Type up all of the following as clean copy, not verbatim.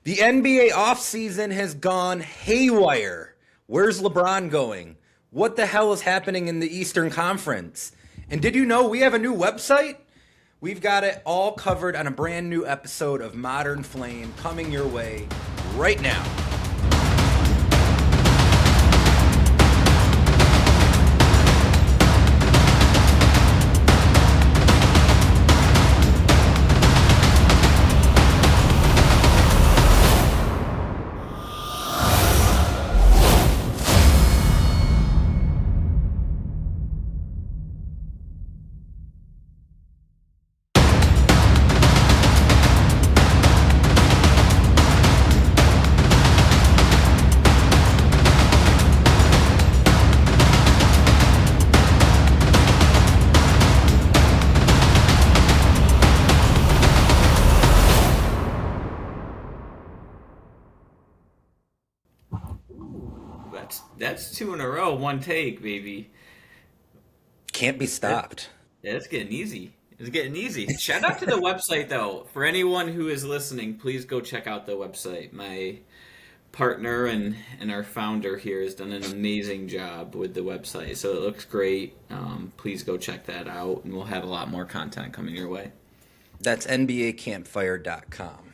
The NBA offseason has gone haywire. Where's LeBron going? What the hell is happening in the Eastern Conference? And did you know we have a new website? We've got it all covered on a brand new episode of Modern Flame coming your way right now. That's two in a row, one take, baby. Can't be stopped. Yeah, it's getting easy. It's getting easy. Shout out to the website though. For anyone who is listening, please go check out the website. My partner and our founder here has done an amazing job with the website, so it looks great. Please go check that out, and we'll have a lot more content coming your way. That's NBACampfire.com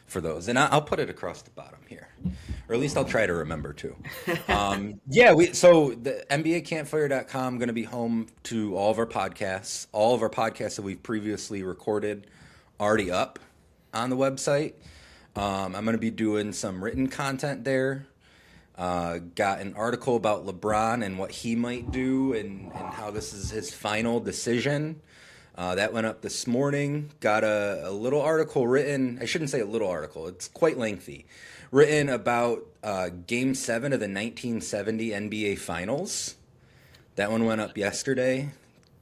for those. And I'll put it across the bottom here. Or at least I'll try to remember to. So the NBACampfire.com going to be home to all of our podcasts. All of our podcasts that we've previously recorded already up on the website. I'm going to be doing some written content there. Got an article about LeBron and what he might do and how this is his final decision. That went up this morning. Got a little article written. I shouldn't say a little article. It's quite lengthy. Written about Game 7 of the 1970 NBA Finals. That one went up yesterday.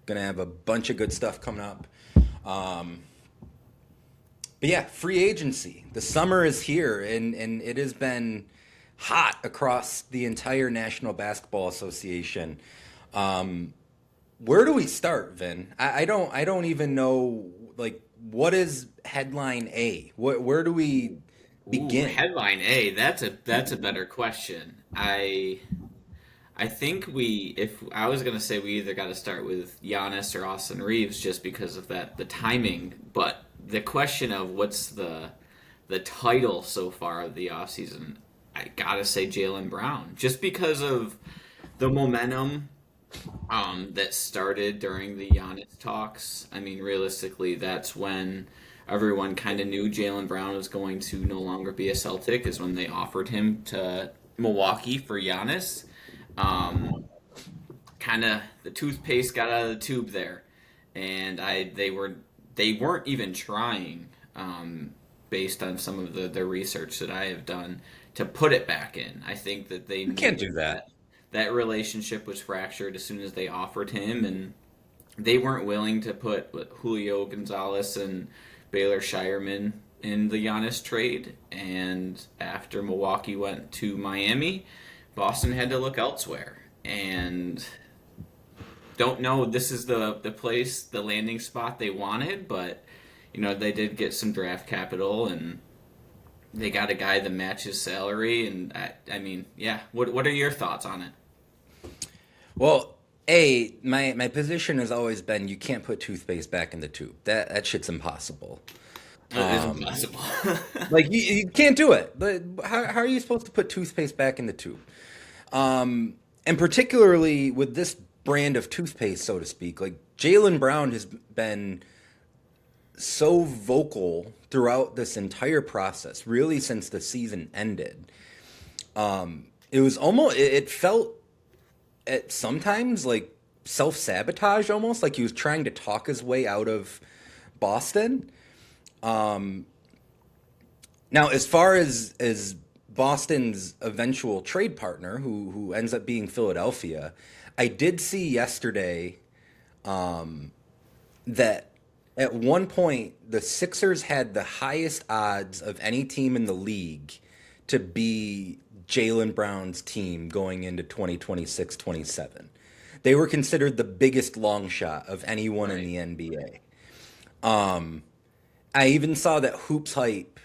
Going to have a bunch of good stuff coming up. But yeah, free agency. The summer is here, and it has been hot across the entire National Basketball Association. Where do we start, Vin? I don't even know, like, what is headline A? Where do we begin? Ooh, headline A. That's a better question. I think if I was gonna say we either got to start with Giannis or Austin Reeves just because of the timing, but the question of what's the title so far of the offseason, I gotta say Jaylen Brown, just because of the momentum that started during the Giannis talks. I mean, realistically, that's when everyone kind of knew Jaylen Brown was going to no longer be a Celtic, is when they offered him to Milwaukee for Giannis. Kind of the toothpaste got out of the tube there, and they weren't even trying, based on some of the research that I have done, to put it back in. I think that they can't do that. That relationship was fractured as soon as they offered him, and they weren't willing to put Julio Gonzalez and Baylor Shireman in the Giannis trade. And after Milwaukee went to Miami, Boston had to look elsewhere. And don't know this is the place, the landing spot they wanted, but they did get some draft capital, and they got a guy that matches salary. And I mean, yeah. What are your thoughts on it? Well, my position has always been you can't put toothpaste back in the tube. That shit's impossible. It is impossible. Like you can't do it. But how are you supposed to put toothpaste back in the tube? And particularly with this brand of toothpaste, so to speak, like Jaylen Brown has been so vocal throughout this entire process, really since the season ended. It felt at sometimes like self-sabotage, almost like he was trying to talk his way out of Boston. Now, as far as Boston's eventual trade partner, who ends up being Philadelphia, I did see yesterday that at one point the Sixers had the highest odds of any team in the league to be Jaylen Brown's team going into 2026-27. They were considered the biggest long shot of anyone in the NBA. I even saw that Hoops Hype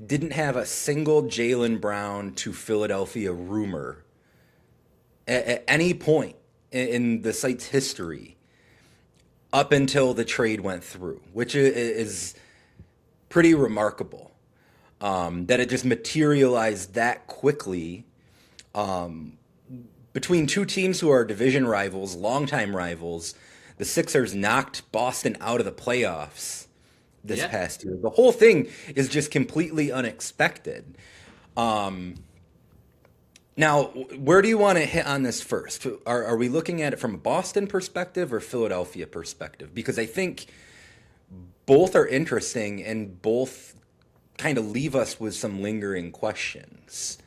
didn't have a single Jaylen Brown to Philadelphia rumor at any point in the site's history up until the trade went through, which is pretty remarkable. That it just materialized that quickly between two teams who are division rivals, longtime rivals. The Sixers knocked Boston out of the playoffs this Yeah. past year. The whole thing is just completely unexpected. Now, where do you want to hit on this first? Are we looking at it from a Boston perspective or Philadelphia perspective? Because I think both are interesting and both kind of leave us with some lingering questions.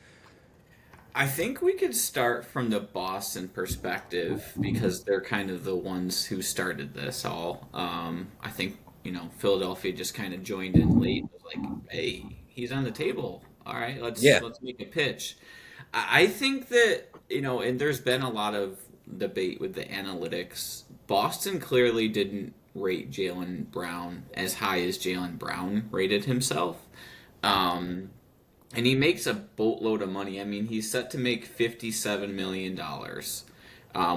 I think we could start from the Boston perspective because they're kind of the ones who started this all. I think Philadelphia just kind of joined in late. It was like, hey, he's on the table. All right, Yeah. let's make a pitch. I think that and there's been a lot of debate with the analytics. Boston clearly didn't rate Jaylen Brown as high as Jaylen Brown rated himself. Um, and he makes a boatload of money. I mean, he's set to make $57 million,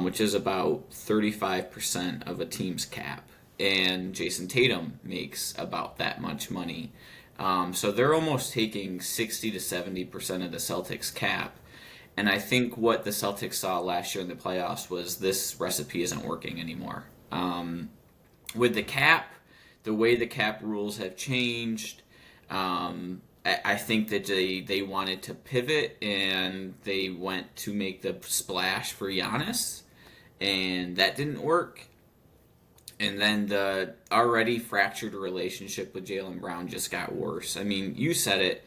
which is about 35% of a team's cap. And Jason Tatum makes about that much money. So they're almost taking 60 to 70% of the Celtics cap. And I think what the Celtics saw last year in the playoffs was this recipe isn't working anymore. With the cap, the way the cap rules have changed, I think that they wanted to pivot and they went to make the splash for Giannis, and that didn't work. And then the already fractured relationship with Jaylen Brown just got worse. I mean, you said it.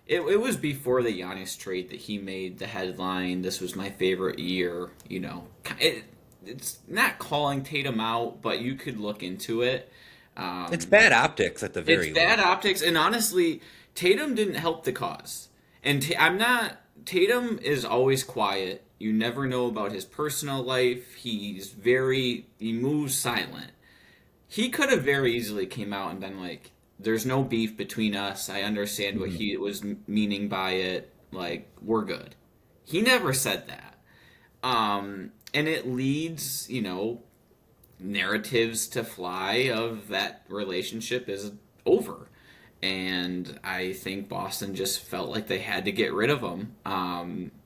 It was before the Giannis trade that he made the headline. This was my favorite year. It's not calling Tatum out, but you could look into it. It's bad optics at the It's very bad least. optics, and honestly, Tatum didn't help the cause. And I'm not. Tatum is always quiet. You never know about his personal life. He moves silent. He could have very easily came out and been like, "There's no beef between us. I understand what he was meaning by it. Like, we're good." He never said that. And it leads, narratives to fly of that relationship is over. And I think Boston just felt like they had to get rid of him.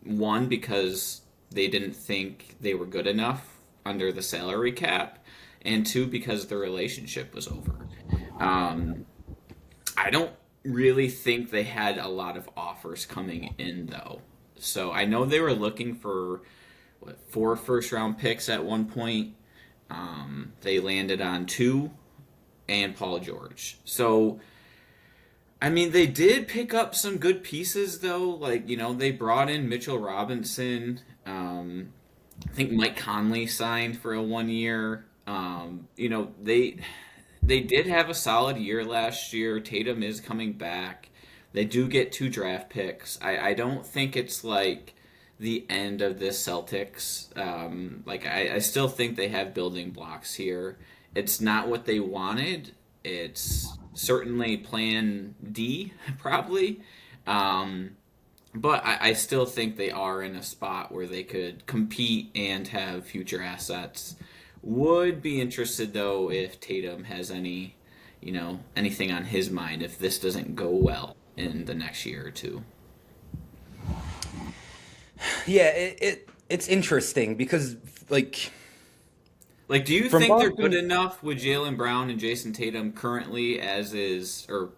One, because they didn't think they were good enough under the salary cap, and two, because the relationship was over. I don't really think they had a lot of offers coming in, though. So I know they were looking for 4 first round picks at one point. They landed on 2 and Paul George. So I mean, they did pick up some good pieces, though. Like, they brought in Mitchell Robinson. I think Mike Conley signed for a 1 year. They did have a solid year last year. Tatum is coming back. They do get 2 draft picks. I don't think it's like the end of this Celtics. I still think they have building blocks here. It's not what they wanted. It's certainly plan D, probably. But I still think they are in a spot where they could compete and have future assets. Would be interested, though, if Tatum has anything on his mind if this doesn't go well in the next year or two. Yeah, it's interesting because Do you from think they're good Boston. enough with Jaylen Brown and Jason Tatum currently as is, or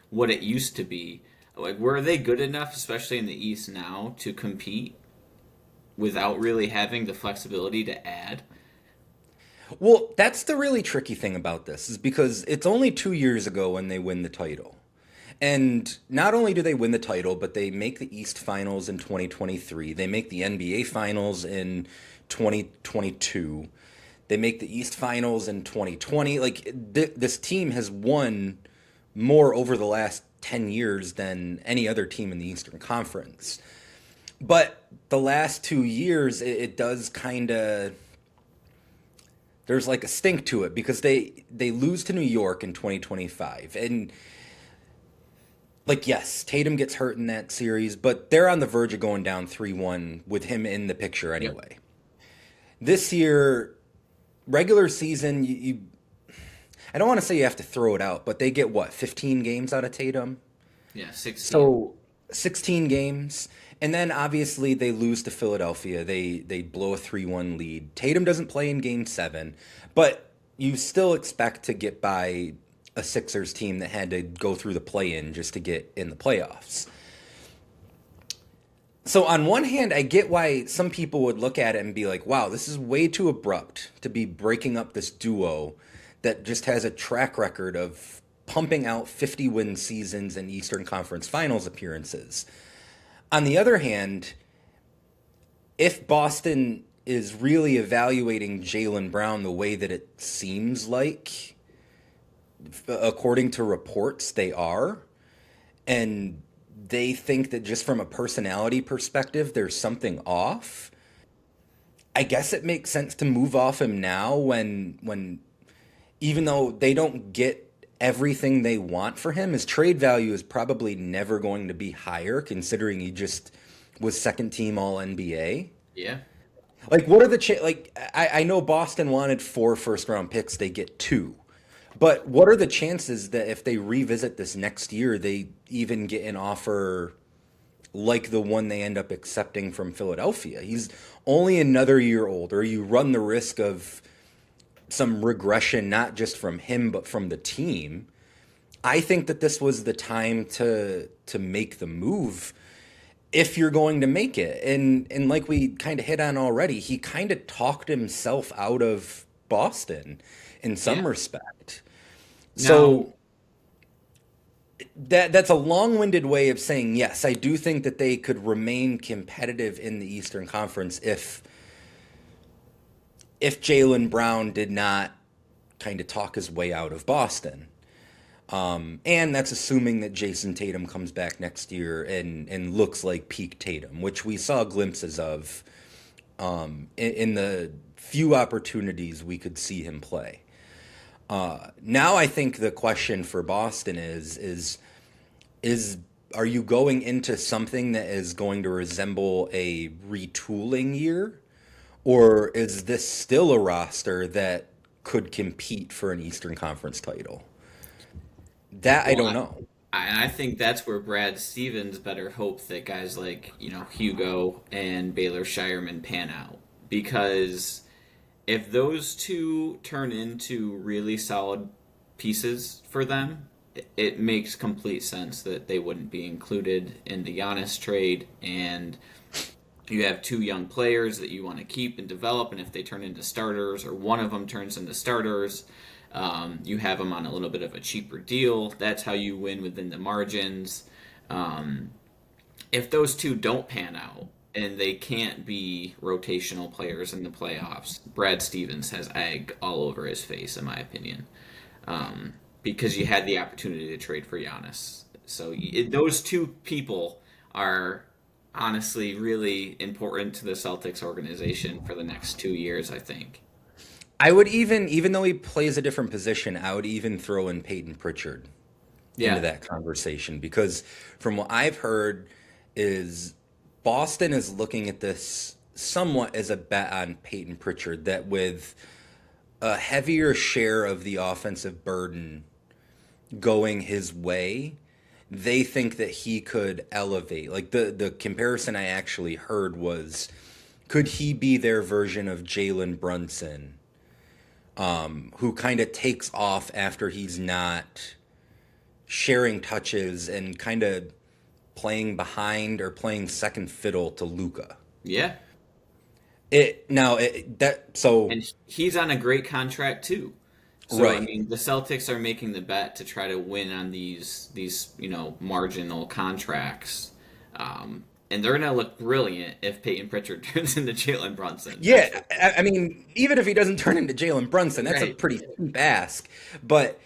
what it used to be? Like, were they good enough, especially in the East now, to compete without really having the flexibility to add? Well, that's the really tricky thing about this is because it's only 2 years ago when they win the title. And not only do they win the title, but they make the East Finals in 2023. They make the NBA Finals in 2022. They make the East Finals in 2020. This team has won more over the last 10 years than any other team in the Eastern Conference. But the last 2 years, it does kind of, there's like a stink to it because they lose to New York in 2025. And Like, yes, Tatum gets hurt in that series, but they're on the verge of going down 3-1 with him in the picture Yep. anyway. This year, regular season, I don't want to say you have to throw it out, but they get what, 15 games out of Tatum? Yeah, 16. So 16 games. And then obviously they lose to Philadelphia. They blow a 3-1 lead. Tatum doesn't play in game 7, but you still expect to get by a Sixers team that had to go through the play-in just to get in the playoffs. So on one hand, I get why some people would look at it and be like, wow, this is way too abrupt to be breaking up this duo that just has a track record of pumping out 50-win seasons and Eastern Conference Finals appearances. On the other hand, if Boston is really evaluating Jaylen Brown the way that it seems like, according to reports, they are, and they think that just from a personality perspective, there's something off, I guess it makes sense to move off him now when even though they don't get everything they want for him, his trade value is probably never going to be higher considering he just was second team all NBA. Yeah. Like, what are the like? I know Boston wanted 4 first-round picks; they get 2. But what are the chances that if they revisit this next year, they even get an offer like the one they end up accepting from Philadelphia? He's only another year older. You run the risk of some regression, not just from him but from the team. I think that this was the time to make the move if you're going to make it. And like we kind of hit on already, he kind of talked himself out of Boston in some Yeah. respect. Now, So that's a long-winded way of saying yes, I do think that they could remain competitive in the Eastern Conference if Jaylen Brown did not kind of talk his way out of Boston. And that's assuming that Jason Tatum comes back next year and looks like peak Tatum, which we saw glimpses of in the few opportunities we could see him play. Now I think the question for Boston is are you going into something that is going to resemble a retooling year, or is this still a roster that could compete for an Eastern Conference title? That I well, don't know. I think that's where Brad Stevens better hope that guys like, Hugo and Baylor Shireman pan out. Because if those two turn into really solid pieces for them, it makes complete sense that they wouldn't be included in the Giannis trade. And you have two young players that you want to keep and develop, and if they turn into starters or one of them turns into starters, you have them on a little bit of a cheaper deal. That's how you win within the margins. If those two don't pan out and they can't be rotational players in the playoffs, Brad Stevens has egg all over his face, in my opinion, because you had the opportunity to trade for Giannis. So those two people are honestly really important to the Celtics organization for the next 2 years, I think. I would even though he plays a different position, I would even throw in Peyton Pritchard into Yeah. that conversation because from what I've heard is Boston is looking at this somewhat as a bet on Peyton Pritchard that with a heavier share of the offensive burden going his way, they think that he could elevate. Like the comparison I actually heard was could he be their version of Jalen Brunson, who kind of takes off after he's not sharing touches and kind of playing behind or playing second fiddle to Luca. Yeah. It now it, that so And he's on a great contract too. So I right. mean, the Celtics are making the bet to try to win on these marginal contracts, and they're gonna look brilliant if Peyton Pritchard turns into Jalen Brunson. That's Yeah, for sure. I mean, even if he doesn't turn into Jalen Brunson, that's a Right. pretty steep ask. But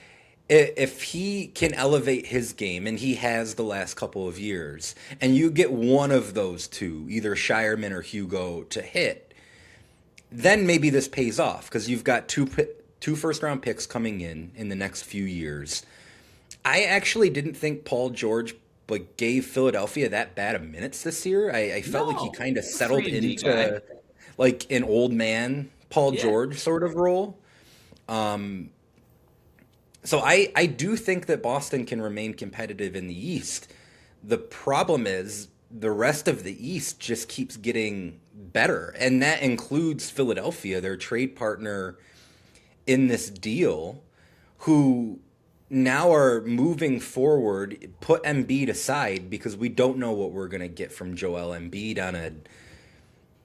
if he can elevate his game, and he has the last couple of years, and you get one of those two, either Shireman or Hugo, to hit, then maybe this pays off because you've got two first round picks coming in the next few years. I actually didn't think Paul George like gave Philadelphia that bad of minutes this year. I felt like he No, kind of a settled 3-and-D guy. into like an old man Paul Yeah. George sort of role. So I do think that Boston can remain competitive in the East. The problem is the rest of the East just keeps getting better, and that includes Philadelphia, their trade partner in this deal, who now are moving forward, put Embiid aside because we don't know what we're going to get from Joel Embiid on a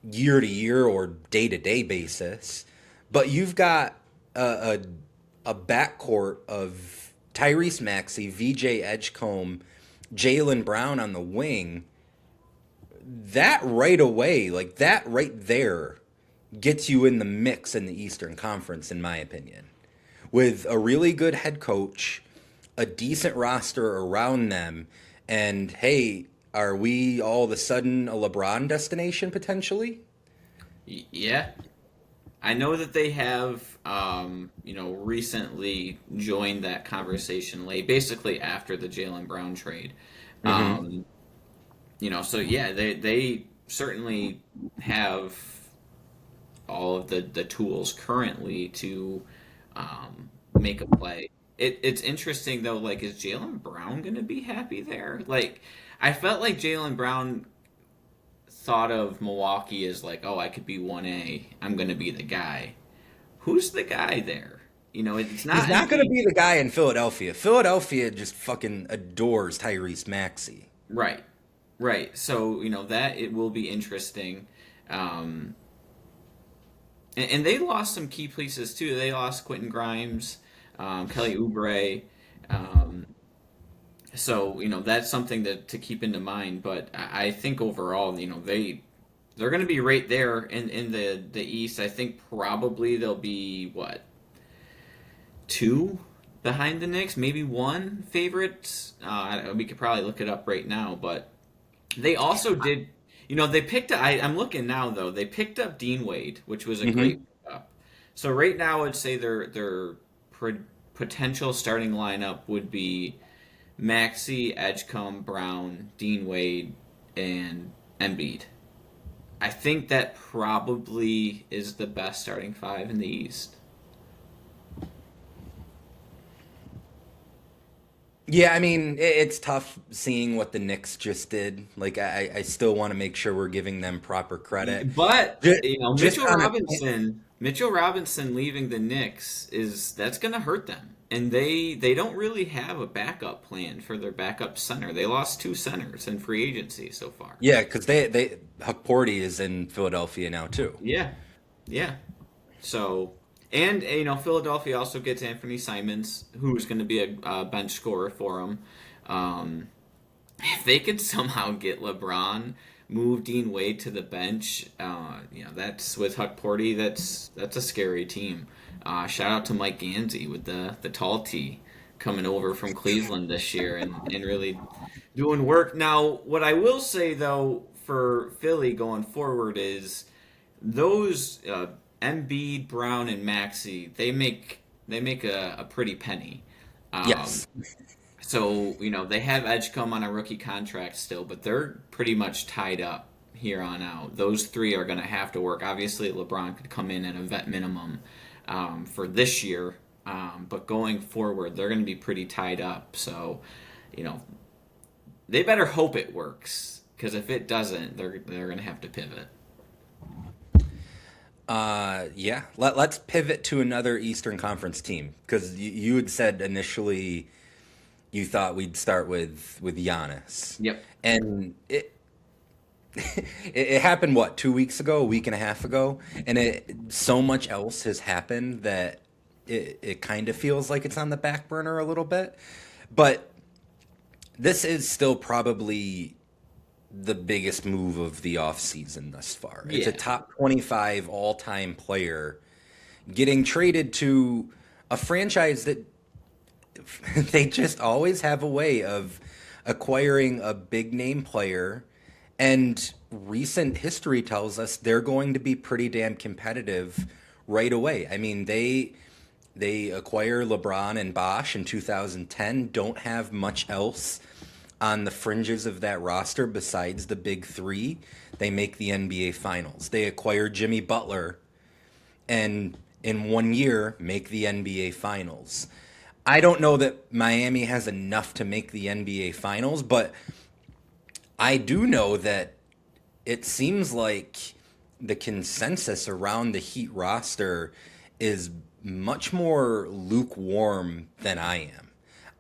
year to year or day to day basis. But you've got a backcourt of Tyrese Maxey, VJ Edgecombe, Jaylen Brown on the wing. That right away, like that right there, gets you in the mix in the Eastern Conference, in my opinion. With a really good head coach, a decent roster around them, and hey, are we all of a sudden a LeBron destination potentially? Yeah. I know that they have, recently joined that conversation late, basically after the Jaylen Brown trade. Mm-hmm. Um, so yeah, they certainly have all of the tools currently to make a play. It's interesting though, like, is Jaylen Brown going to be happy there? Like, I felt like Jaylen Brown thought of Milwaukee as like, oh, I could be 1A. I'm going to be the guy. Who's the guy there? It's He's not not going to Embiid. be the guy in Philadelphia. Philadelphia just fucking adores Tyrese Maxey. Right, right. So, that it will be interesting. Um, and they lost some key pieces too. They lost Quentin Grimes, Kelly Oubre. Um, so, that's something to keep into mind. But I think overall, they're going to be right there in the East. I think probably they'll be what, two behind the Knicks, maybe one favorite. We could probably look it up right now, but they also did. They picked. I'm looking now though. They picked up Dean Wade, which was a great Mm-hmm. pickup. So right now, I'd say their potential starting lineup would be Maxey, Edgecombe, Brown, Dean Wade, and Embiid. I think that probably is the best starting five in the East. Yeah, I mean, it's tough seeing what the Knicks just did. Like, I still want to make sure we're giving them proper credit. But Just, just Mitchell on a, Robinson leaving the Knicks that's going to hurt them, and they don't really have a backup plan for their backup center. They lost two centers in free agency so far. yeah, because they Huck Porty is in Philadelphia now too. Yeah, yeah. So, and Philadelphia also gets Anthony Simons, who's going to be a bench scorer for them. Um, if they could somehow get LeBron, move Dean Wade to the bench, that's with Huck Porty. That's a scary team. Shout out to Mike Gansey with the tall T coming over from Cleveland this year and really doing work. Now, what I will say though for Philly going forward is those Embiid, Brown, and Maxey, they make a pretty penny. Um, Yes. so they have Edgecombe on a rookie contract still, but they're pretty much tied up here on out. Those three are going to have to work. Obviously, LeBron could come in at a vet minimum for this year, but going forward, they're going to be pretty tied up. So, you know, they better hope it works because if it doesn't, they're going to have to pivot. Yeah. Let's pivot to another Eastern Conference team because you had said initially you thought we'd start with Giannis, Yep. and it happened what 2 weeks ago, a week and a half ago, and so much else has happened that it kind of feels like it's on the back burner a little bit, but this is still probably the biggest move of the offseason thus far. It's a Yeah. top 25 all-time player getting traded to a franchise that they just always have a way of acquiring a big name player, and recent history tells us they're going to be pretty damn competitive right away. I mean, they acquire LeBron and Bosh in 2010, don't have much else on the fringes of that roster besides the big three, they make the NBA Finals. They acquire Jimmy Butler and in 1 year make the NBA Finals. I don't know that Miami has enough to make the NBA Finals, but I do know that it seems like the consensus around the Heat roster is much more lukewarm than I am.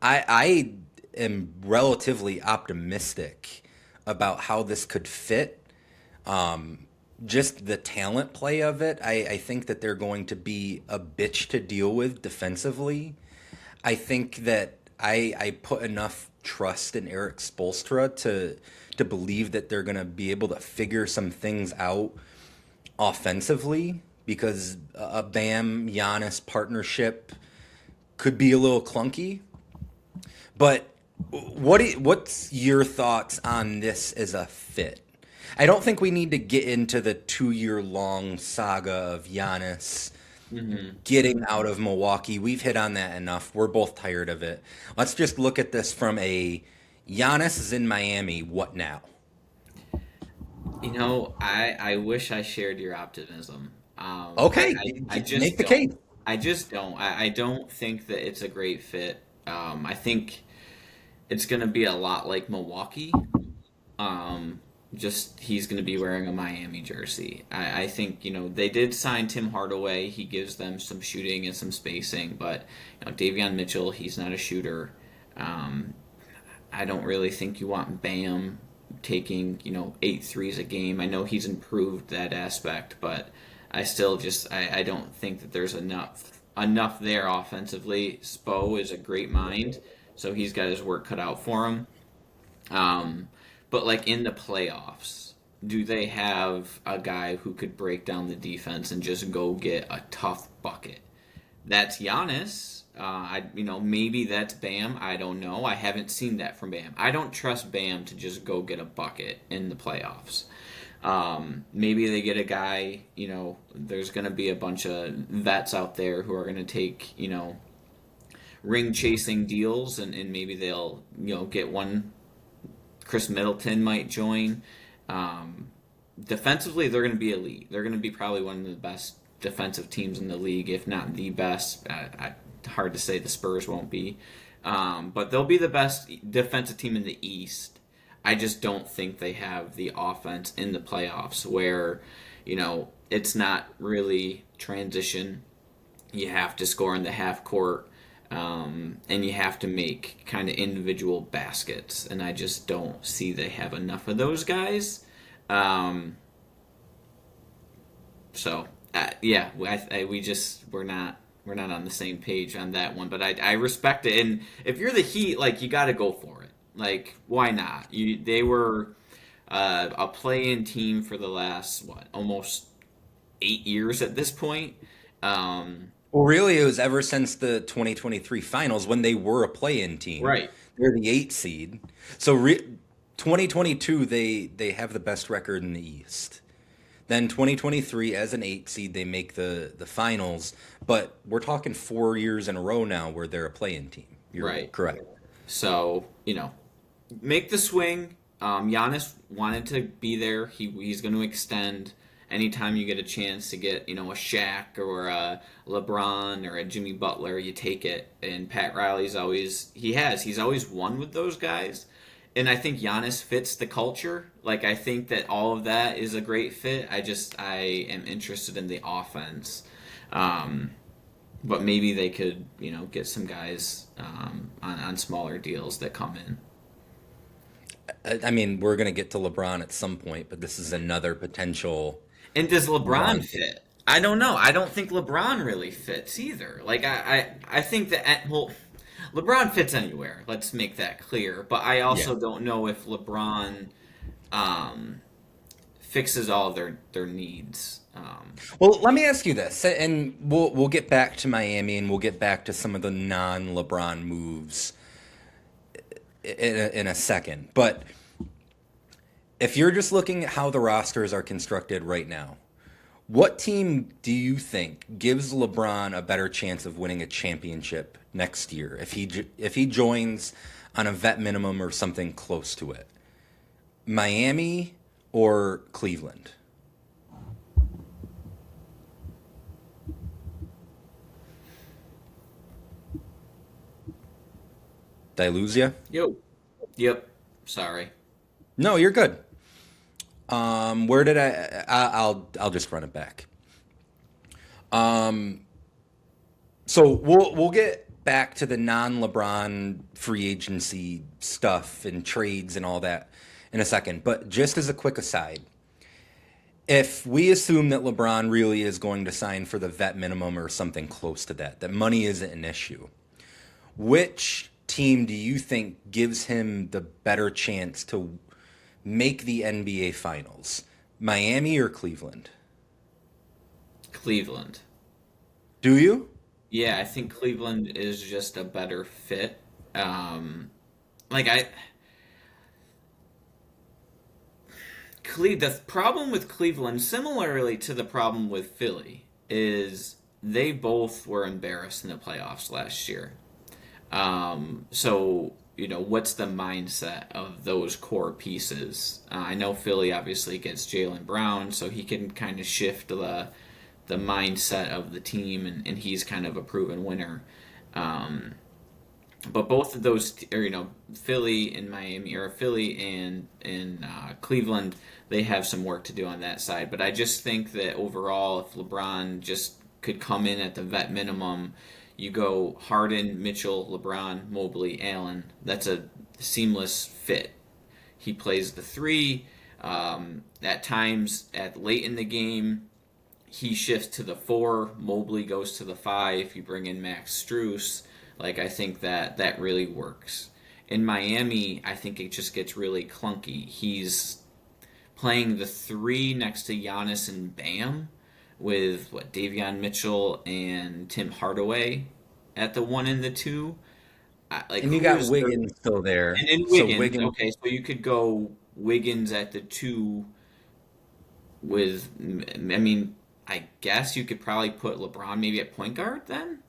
I am relatively optimistic about how this could fit. Just the talent play of it, I think that they're going to be a bitch to deal with defensively. I think that I put enough trust in Eric Spoelstra to believe that they're going to be able to figure some things out offensively because a Bam Giannis partnership could be a little clunky. But what's your thoughts on this as a fit? I don't think we need to get into the 2-year long saga of Giannis getting out of Milwaukee. We've hit on that enough. We're both tired of it. Let's just look at this from a Giannis is in Miami. What now? I wish I shared your optimism. Okay, I just make the don't. case. I just don't. I don't think that it's a great fit. I think it's going to be a lot like Milwaukee. Just he's going to be wearing a Miami jersey. I think they did sign Tim Hardaway. He gives them some shooting and some spacing, but Davion Mitchell, he's not a shooter. I don't really think you want Bam taking 8 threes a game. I know he's improved that aspect, but I still just I don't think that there's enough there offensively. Spo is a great mind, so he's got his work cut out for him. But like in the playoffs, do they have a guy who could break down the defense and just go get a tough bucket? That's Giannis. Maybe that's Bam. I don't know. I haven't seen that from Bam. I don't trust Bam to just go get a bucket in the playoffs. Maybe they get a guy. There's going to be a bunch of vets out there who are going to take ring chasing deals, and maybe they'll get one. Chris Middleton might join. Defensively, they're going to be elite. They're going to be probably one of the best defensive teams in the league, if not the best. Hard to say the Spurs won't be. But they'll be the best defensive team in the East. I just don't think they have the offense in the playoffs where, it's not really transition. You have to score in the half court. And you have to make kind of individual baskets, and I just don't see they have enough of those guys. We're not on the same page on that one. But I respect it, and if you're the Heat, you got to go for it. Why not? They were a play-in team for the last almost 8 years at this point. Well, really, it was ever since the 2023 finals when they were a play-in team. Right. They're the 8 seed. So 2022, they have the best record in the East. Then 2023, as an 8 seed, they make the finals. But we're talking 4 years in a row now where they're a play-in team. You're right. Correct. So, make the swing. Giannis wanted to be there. He's going to extend. Anytime you get a chance to get, a Shaq or a LeBron or a Jimmy Butler, you take it. And Pat Riley's he's always won with those guys. And I think Giannis fits the culture. I think that all of that is a great fit. I am interested in the offense. But maybe they could, get some guys on smaller deals that come in. I mean, we're going to get to LeBron at some point, but this is another potential. And does LeBron fit? I don't know. I don't think LeBron really fits either. I think that LeBron fits anywhere. Let's make that clear. But I also don't know if LeBron fixes all of their needs. Well, let me ask you this, and we'll get back to Miami, and we'll get back to some of the non-LeBron moves in a second. But if you're just looking at how the rosters are constructed right now, what team do you think gives LeBron a better chance of winning a championship next year if he joins on a vet minimum or something close to it? Miami or Cleveland? Did I lose you? Yo. Yep. Sorry. No, you're good. Where did I'll just run it back. Um, so we'll get back to the non-LeBron free agency stuff and trades and all that in a second. But just as a quick aside, if we assume that LeBron really is going to sign for the vet minimum or something close to that, that money isn't an issue, which team do you think gives him the better chance to make the NBA Finals? Miami or Cleveland? Cleveland. Do you? Yeah, I think Cleveland is just a better fit. Like I, the problem with Cleveland, similarly to the problem with Philly, is they both were embarrassed in the playoffs last year. So, what's the mindset of those core pieces? I know Philly obviously gets Jaylen Brown, so he can kind of shift the mindset of the team, and he's kind of a proven winner. But both of those, Philly and Miami, or Philly and Cleveland, they have some work to do on that side. But I just think that overall, if LeBron just could come in at the vet minimum, you go Harden, Mitchell, LeBron, Mobley, Allen. That's a seamless fit. He plays the three. At times, late in the game, he shifts to the four. Mobley goes to the five. You bring in Max Strus. I think that really works. In Miami, I think it just gets really clunky. He's playing the three next to Giannis and Bam, with Davion Mitchell and Tim Hardaway at the one and the two. And you got Wiggins still there. And So Wiggins, okay, so you could go Wiggins at the two with, I mean, I guess you could probably put LeBron maybe at point guard then.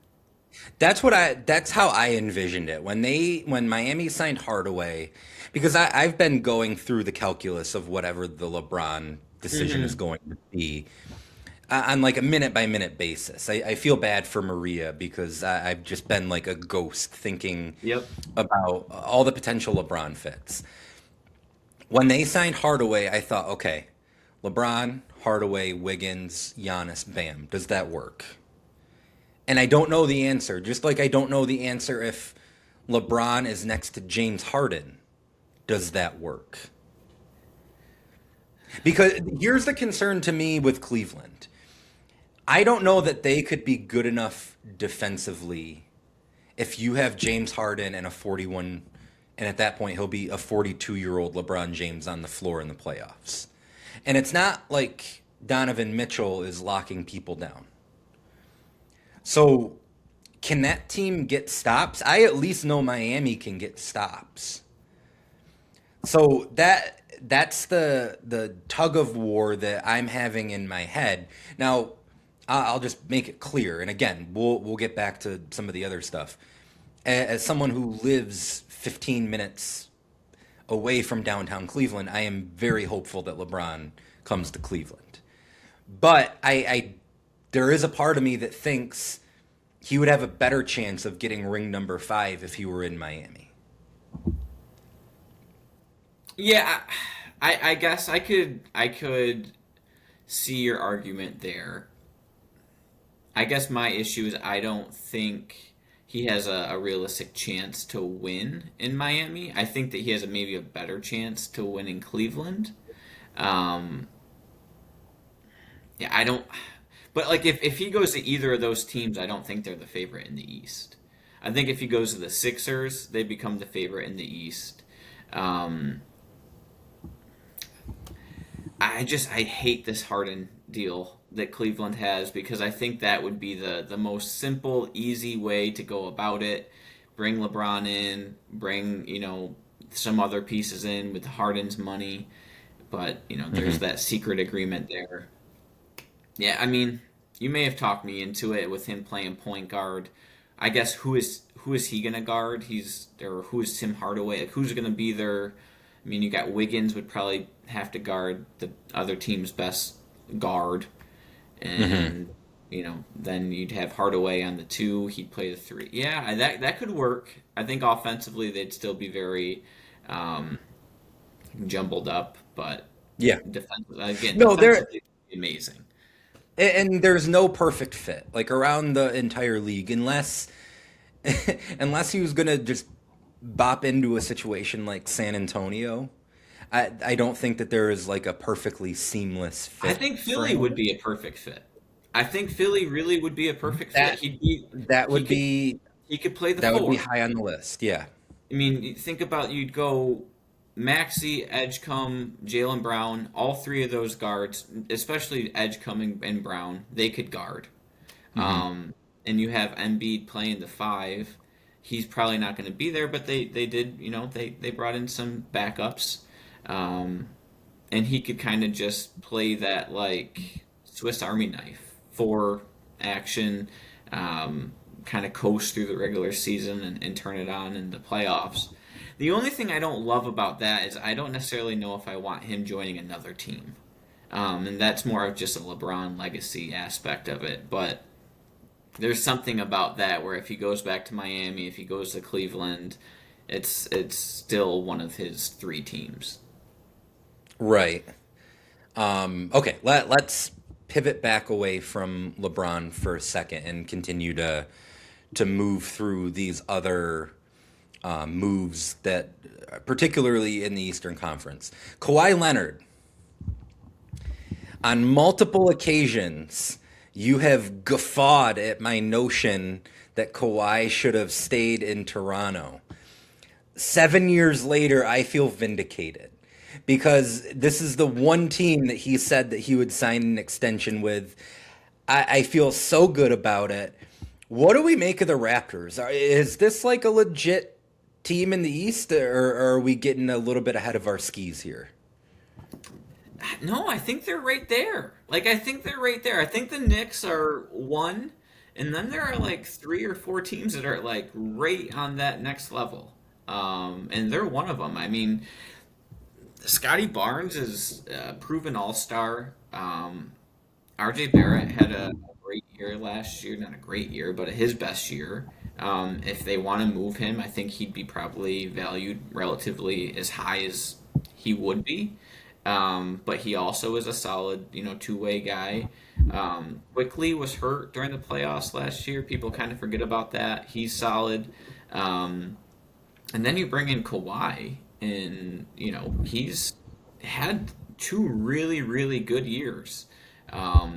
that's how I envisioned it when Miami signed Hardaway, because I've been going through the calculus of whatever the LeBron decision is Hmm. going to be on like a minute by minute basis. I feel bad for Maria because I've just been like a ghost thinking Yep. about all the potential LeBron fits. When they signed Hardaway, I thought, okay, LeBron, Hardaway, Wiggins, Giannis, Bam. Does that work? And I don't know the answer. Just like I don't know the answer if LeBron is next to James Harden. Does that work? Because here's the concern to me with Cleveland. I don't know that they could be good enough defensively if you have James Harden and a 41, and at that point he'll be a 42-year-old LeBron James on the floor in the playoffs. And it's not like Donovan Mitchell is locking people down. So can that team get stops? I at least know Miami can get stops. So that's the tug of war that I'm having in my head. Now, I'll just make it clear, and again, we'll get back to some of the other stuff. As someone who lives 15 minutes away from downtown Cleveland, I am very hopeful that LeBron comes to Cleveland. But I there is a part of me that thinks he would have a better chance of getting ring number 5 if he were in Miami. Yeah, I guess I could see your argument there. I guess my issue is I don't think he has a realistic chance to win in Miami. I think that he has maybe a better chance to win in Cleveland. Um, yeah, I don't. But if he goes to either of those teams, I don't think they're the favorite in the East. I think if he goes to the Sixers, they become the favorite in the East. Um, I hate this Harden deal that Cleveland has because I think that would be the most simple, easy way to go about it. Bring LeBron in, bring some other pieces in with Harden's money, but there's Hmm. that secret agreement there. Yeah, I mean, you may have talked me into it with him playing point guard. I guess who is he gonna guard? Or who is Tim Hardaway? Like, who's gonna be their? I mean, you got Wiggins would probably have to guard the other team's best guard, Hmm. and then you'd have Hardaway on the two. He'd play the three. Yeah, that could work. I think offensively they'd still be very um, jumbled up, but Yeah. No, there defensively, amazing. and there's no perfect fit like around the entire league unless unless he was gonna just bop into a situation like San Antonio. I don't think that there is like a perfectly seamless I fit think for Philly would him. be a perfect fit. I think Philly really would be a perfect fit. That that He would could be he could play the that would be four. high on the list. Yeah. I mean, you think about you'd go Maxi, Edgecombe, Jaylen Brown, all three of those guards, especially Edgecombe and Brown, they could guard. Hmm. And you have Embiid playing the five. He's probably not going to be there, but they did, they brought in some backups. Um, and he could kind of just play that like Swiss Army knife for action, um, kind of coast through the regular season and turn it on in the playoffs. The only thing I don't love about that is I don't necessarily know if I want him joining another team. And that's more of just a LeBron legacy aspect of it. But there's something about that where if he goes back to Miami, if he goes to Cleveland, it's still one of his three teams. Right. Okay. Let's pivot back away from LeBron for a second and continue to move through these other moves that, particularly in the Eastern Conference. Kawhi Leonard, on multiple occasions, you have guffawed at my notion that Kawhi should have stayed in Toronto. 7 years later, I feel vindicated because this is the one team that he said that he would sign an extension with. I feel so good about it. What do we make of the Raptors? Is this like a legit team in the East, or are we getting a little bit ahead of our skis here? No, I think they're right there. Like, I think they're right there. I think the Knicks are one, and then there are like three or four teams that are like right on that next level. And they're one of them. I mean, Scotty Barnes is a proven all star. RJ Barrett had a great year last year. Not a great year, but his best year. If they want to move him, I think he'd be probably valued relatively as high as he would be. But he also is a solid, two-way guy. Quickly was hurt during the playoffs last year. People kind of forget about that. He's solid. Um, and then you bring in Kawhi, and he's had two really, really good years.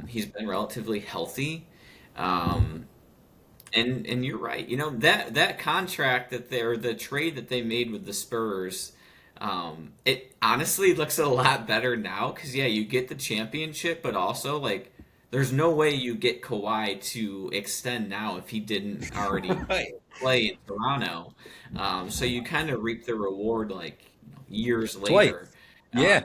He's been relatively healthy. Um, and you're right. That contract the trade that they made with the Spurs, it honestly looks a lot better now because yeah, you get the championship, but also like there's no way you get Kawhi to extend now if he didn't already Right. play in Toronto. So you kind of reap the reward like years later. Twice. Um, Yeah.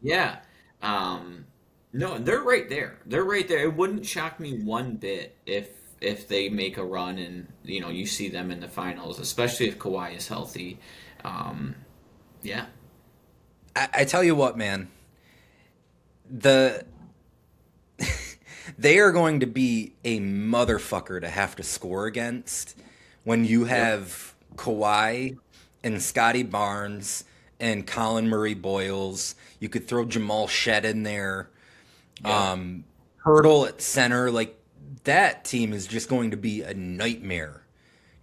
yeah. Um, no, they're right there. They're right there. It wouldn't shock me one bit if they make a run and you see them in the finals, especially if Kawhi is healthy. Um, yeah. I tell you what, man, the they are going to be a motherfucker to have to score against when you Yep. have Kawhi and Scotty Barnes and Colin Murray Boyles. You could throw Jamal Shed in there. Yep. Hurdle at center. Like that team is just going to be a nightmare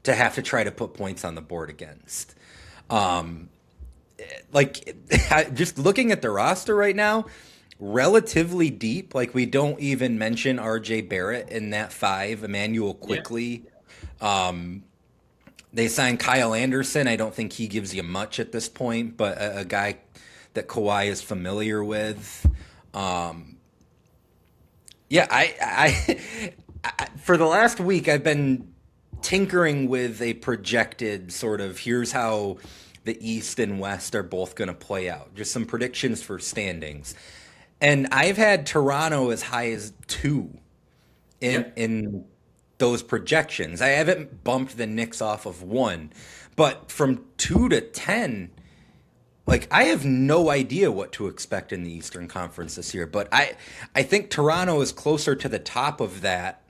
to have to try to put points on the board against. Um, like just looking at the roster right now, relatively deep. Like we don't even mention R.J. Barrett in that five. Emmanuel Yeah. quickly. They signed Kyle Anderson. I don't think he gives you much at this point, but a guy that Kawhi is familiar with. Um, yeah, for the last week I've been tinkering with a projected sort of here's how the East and West are both going to play out. Just some predictions for standings. And I've had Toronto as high as two in Yep. in those projections. I haven't bumped the Knicks off of 1, but from 2 to 10, like I have no idea what to expect in the Eastern Conference this year. But I think Toronto is closer to the top of that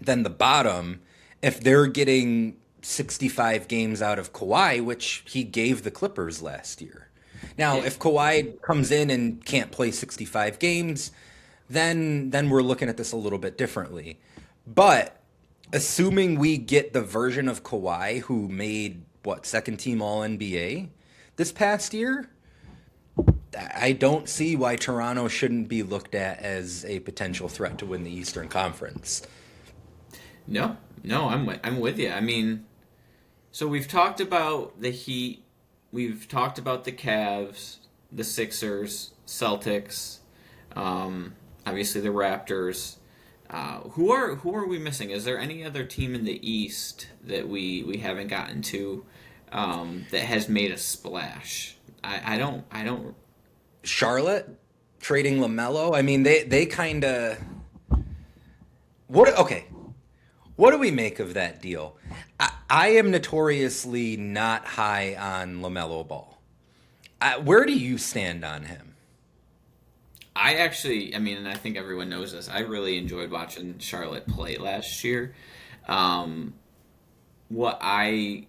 than the bottom if they're getting 65 games out of Kawhi, which he gave the Clippers last year. Now, if Kawhi comes in and can't play 65 games, then we're looking at this a little bit differently. But assuming we get the version of Kawhi who made second team All NBA this past year, I don't see why Toronto shouldn't be looked at as a potential threat to win the Eastern Conference. No, I'm with you. I mean, so we've talked about the Heat, we've talked about the Cavs, the Sixers, Celtics, obviously the Raptors. Who are we missing? Is there any other team in the East that we haven't gotten to that has made a splash? I don't. Charlotte trading LaMelo. I mean, they kind of. What do we make of that deal? I am notoriously not high on LaMelo Ball. Where do you stand on him? I mean, and I think everyone knows this, I really enjoyed watching Charlotte play last year. What I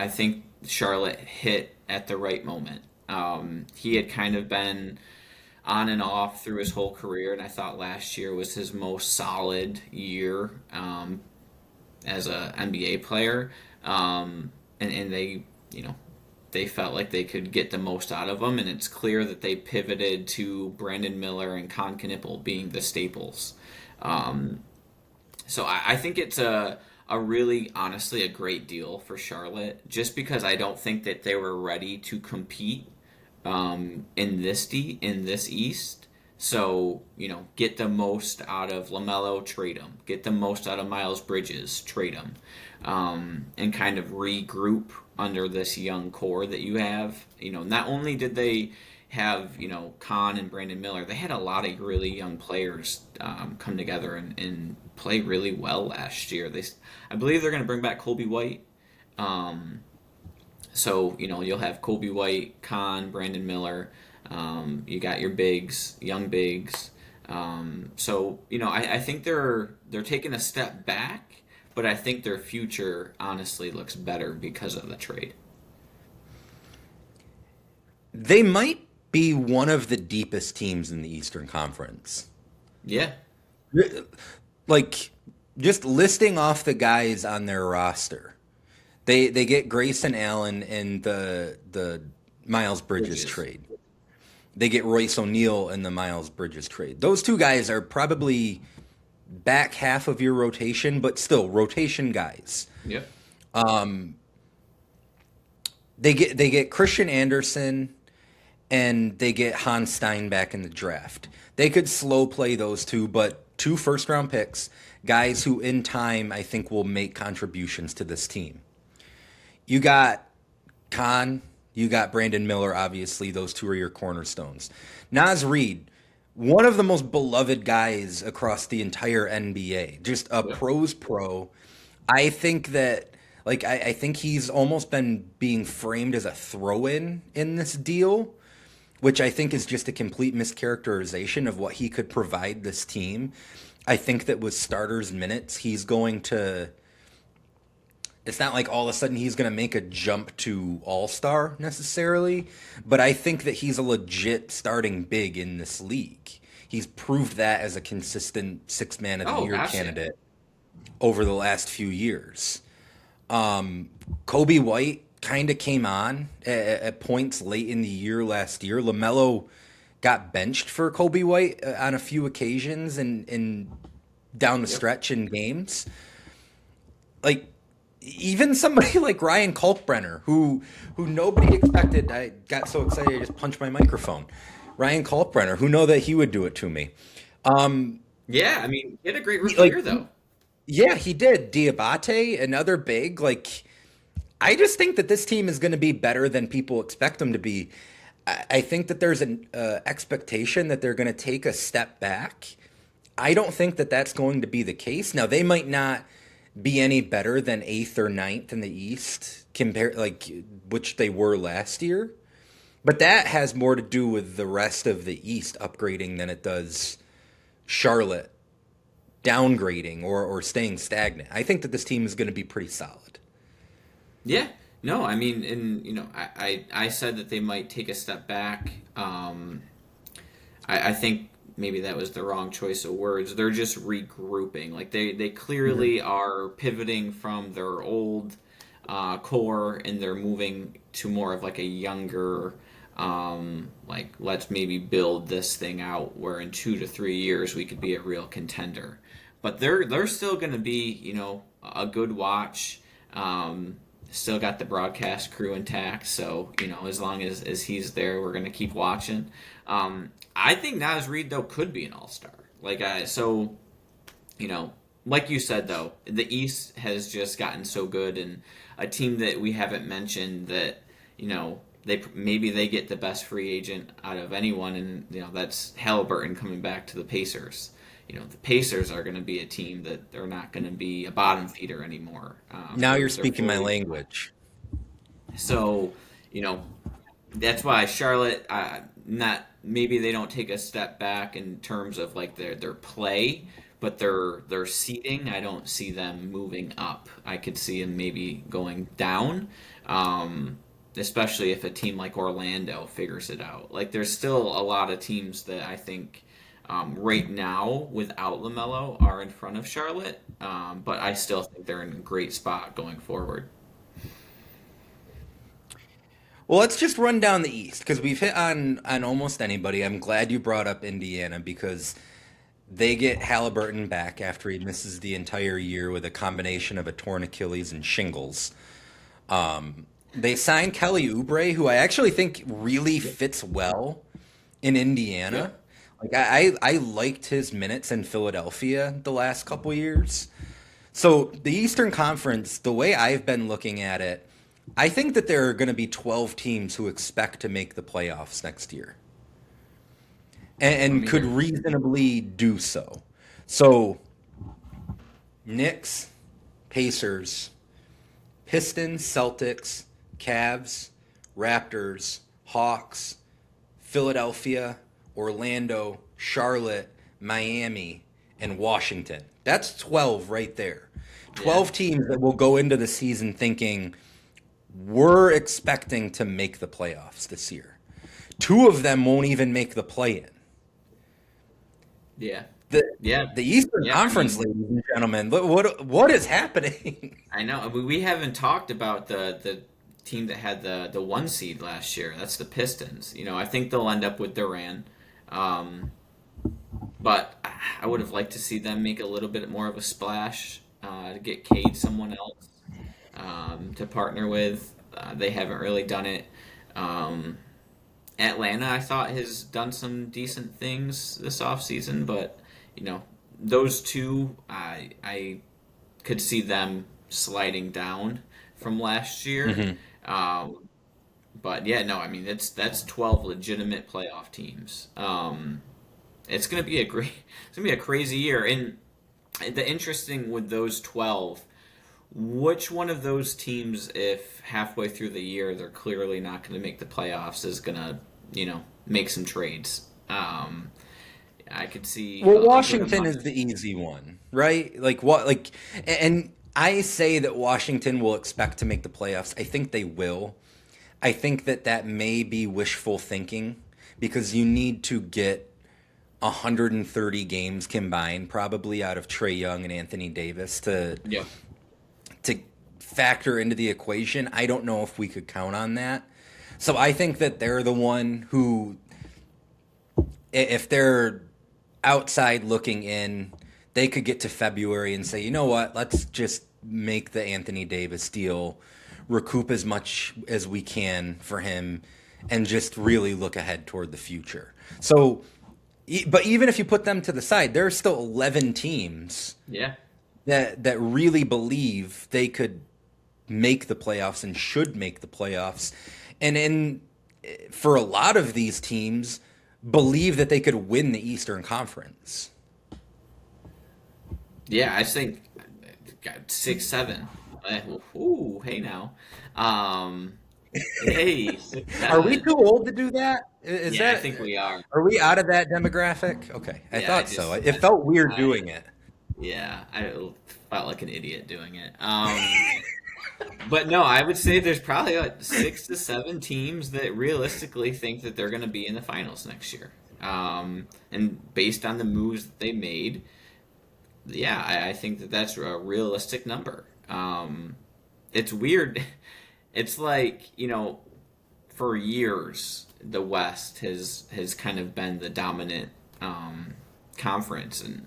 think Charlotte hit at the right moment. He had kind of been on and off through his whole career, and I thought last year was his most solid year as a NBA player. And they, they felt like they could get the most out of him, and it's clear that they pivoted to Brandon Miller and Con Knippel being the staples. So I think it's a really, honestly, a great deal for Charlotte, just because I don't think that they were ready to compete in this East. So, get the most out of LaMelo, trade him. Get the most out of Miles Bridges, trade him. And kind of regroup under this young core that you have. Not only did they have, Khan and Brandon Miller, they had a lot of really young players come together and play really well last year. I believe they're going to bring back Kobe White. So, you'll have Kobe White, Khan, Brandon Miller. You got your bigs, young bigs. So, I think they're taking a step back, but I think their future honestly looks better because of the trade. They might be one of the deepest teams in the Eastern Conference. Yeah. Like, just listing off the guys on their roster. They get Grayson Allen in the Miles Bridges trade. They get Royce O'Neal in the Miles Bridges trade. Those two guys are probably back half of your rotation, but still rotation guys. Yep. They get Christian Anderson and they get Hans Stein back in the draft. They could slow play those two, but 2 first-round picks, guys who in time I think will make contributions to this team. You got Khan, you got Brandon Miller, obviously. Those two are your cornerstones. Naz Reid, one of the most beloved guys across the entire NBA. Just a pro's pro. I think that, I think he's almost been being framed as a throw-in in this deal, which I think is just a complete mischaracterization of what he could provide this team. I think that with starters minutes, he's going to... It's not like all of a sudden he's going to make a jump to all-star necessarily, but I think that he's a legit starting big in this league. He's proved that as a consistent 6th man of the year candidate over the last few years. Kobe White kind of came on at points late in the year last year. LaMelo got benched for Kobe White on a few occasions and down the stretch in games. Even somebody like Ryan Kalkbrenner, who nobody expected. I got so excited I just punched my microphone. Ryan Kalkbrenner, who know that he would do it to me. Yeah, I mean, he had a great rookie year, though. Yeah, he did. Diabate, another big. I just think that this team is going to be better than people expect them to be. I think that there's an expectation that they're going to take a step back. I don't think that that's going to be the case. Now, they might not be any better than eighth or ninth in the East, which they were last year. But that has more to do with the rest of the East upgrading than it does Charlotte downgrading or staying stagnant. I think that this team is going to be pretty solid. Yeah. No, I mean, I said that they might take a step back. I think maybe that was the wrong choice of words. They're just regrouping. Like they clearly are pivoting from their old core, and they're moving to more of like a younger, like let's maybe build this thing out where in 2 to 3 years we could be a real contender. But they're still going to be a good watch. Still got the broadcast crew intact, so as long as he's there, we're gonna keep watching. I think Naz Reid though could be an all-star. Like like you said though, the East has just gotten so good, and a team that we haven't mentioned that they get the best free agent out of anyone, and that's Halliburton coming back to the Pacers. The Pacers are going to be a team that they're not going to be a bottom feeder anymore. Now you're speaking my language. So, that's why Charlotte, not maybe they don't take a step back in terms of like their play, but their seating. I don't see them moving up. I could see them maybe going down, especially if a team like Orlando figures it out. Like there's still a lot of teams that I think. Right now, without LaMelo, are in front of Charlotte, but I still think they're in a great spot going forward. Well, let's just run down the East because we've hit on almost anybody. I'm glad you brought up Indiana because they get Halliburton back after he misses the entire year with a combination of a torn Achilles and shingles. They signed Kelly Oubre, who I actually think really fits well in Indiana. Yep. Like I liked his minutes in Philadelphia the last couple years. So the Eastern Conference, the way I've been looking at it, I think that there are going to be 12 teams who expect to make the playoffs next year, and could reasonably do so. So Knicks, Pacers, Pistons, Celtics, Cavs, Raptors, Hawks, Philadelphia, Orlando, Charlotte, Miami, and Washington. That's 12 right there. 12 teams that will go into the season thinking we're expecting to make the playoffs this year. 2 of them won't even make the play-in. Yeah. The Yeah. Eastern Yeah. Conference, ladies and gentlemen, what is happening? I know. We haven't talked about the team that had the 1 seed last year. That's the Pistons. I think they'll end up with Durant. But I would have liked to see them make a little bit more of a splash to get Cade someone else to partner with. They haven't really done it. Atlanta, I thought, has done some decent things this offseason, but those two, I could see them sliding down from last year. Mm-hmm. But yeah, no, I mean that's 12 legitimate playoff teams. It's gonna be a crazy year. And the interesting with those 12, which one of those teams, if halfway through the year they're clearly not gonna make the playoffs, is gonna make some trades? I could see. Well, Washington is the easy one, right? And I say that Washington will expect to make the playoffs. I think they will. I think that may be wishful thinking because you need to get 130 games combined probably out of Trae Young and Anthony Davis to factor into the equation. I don't know if we could count on that. So I think that they're the one who, if they're outside looking in, they could get to February and say, you know what, let's just make the Anthony Davis deal, recoup as much as we can for him, and just really look ahead toward the future. So, but even if you put them to the side, there are still 11 teams that really believe they could make the playoffs and should make the playoffs. And for a lot of these teams, believe that they could win the Eastern Conference. Yeah, I think got 6'7". Ooh, hey now. Um, hey, six Are we seven. too old to do that? Is Yeah, I that think we are. are we out of that demographic? Okay, I Yeah, thought so. It felt weird I doing it. yeah, I felt like an idiot doing it. But no, I would say there's probably like 6 to 7 teams that realistically think that they're going to be in the finals next year. And based on the moves that they made, yeah, I think that that's a realistic number. It's weird. It's like, for years, the West has kind of been the dominant conference, and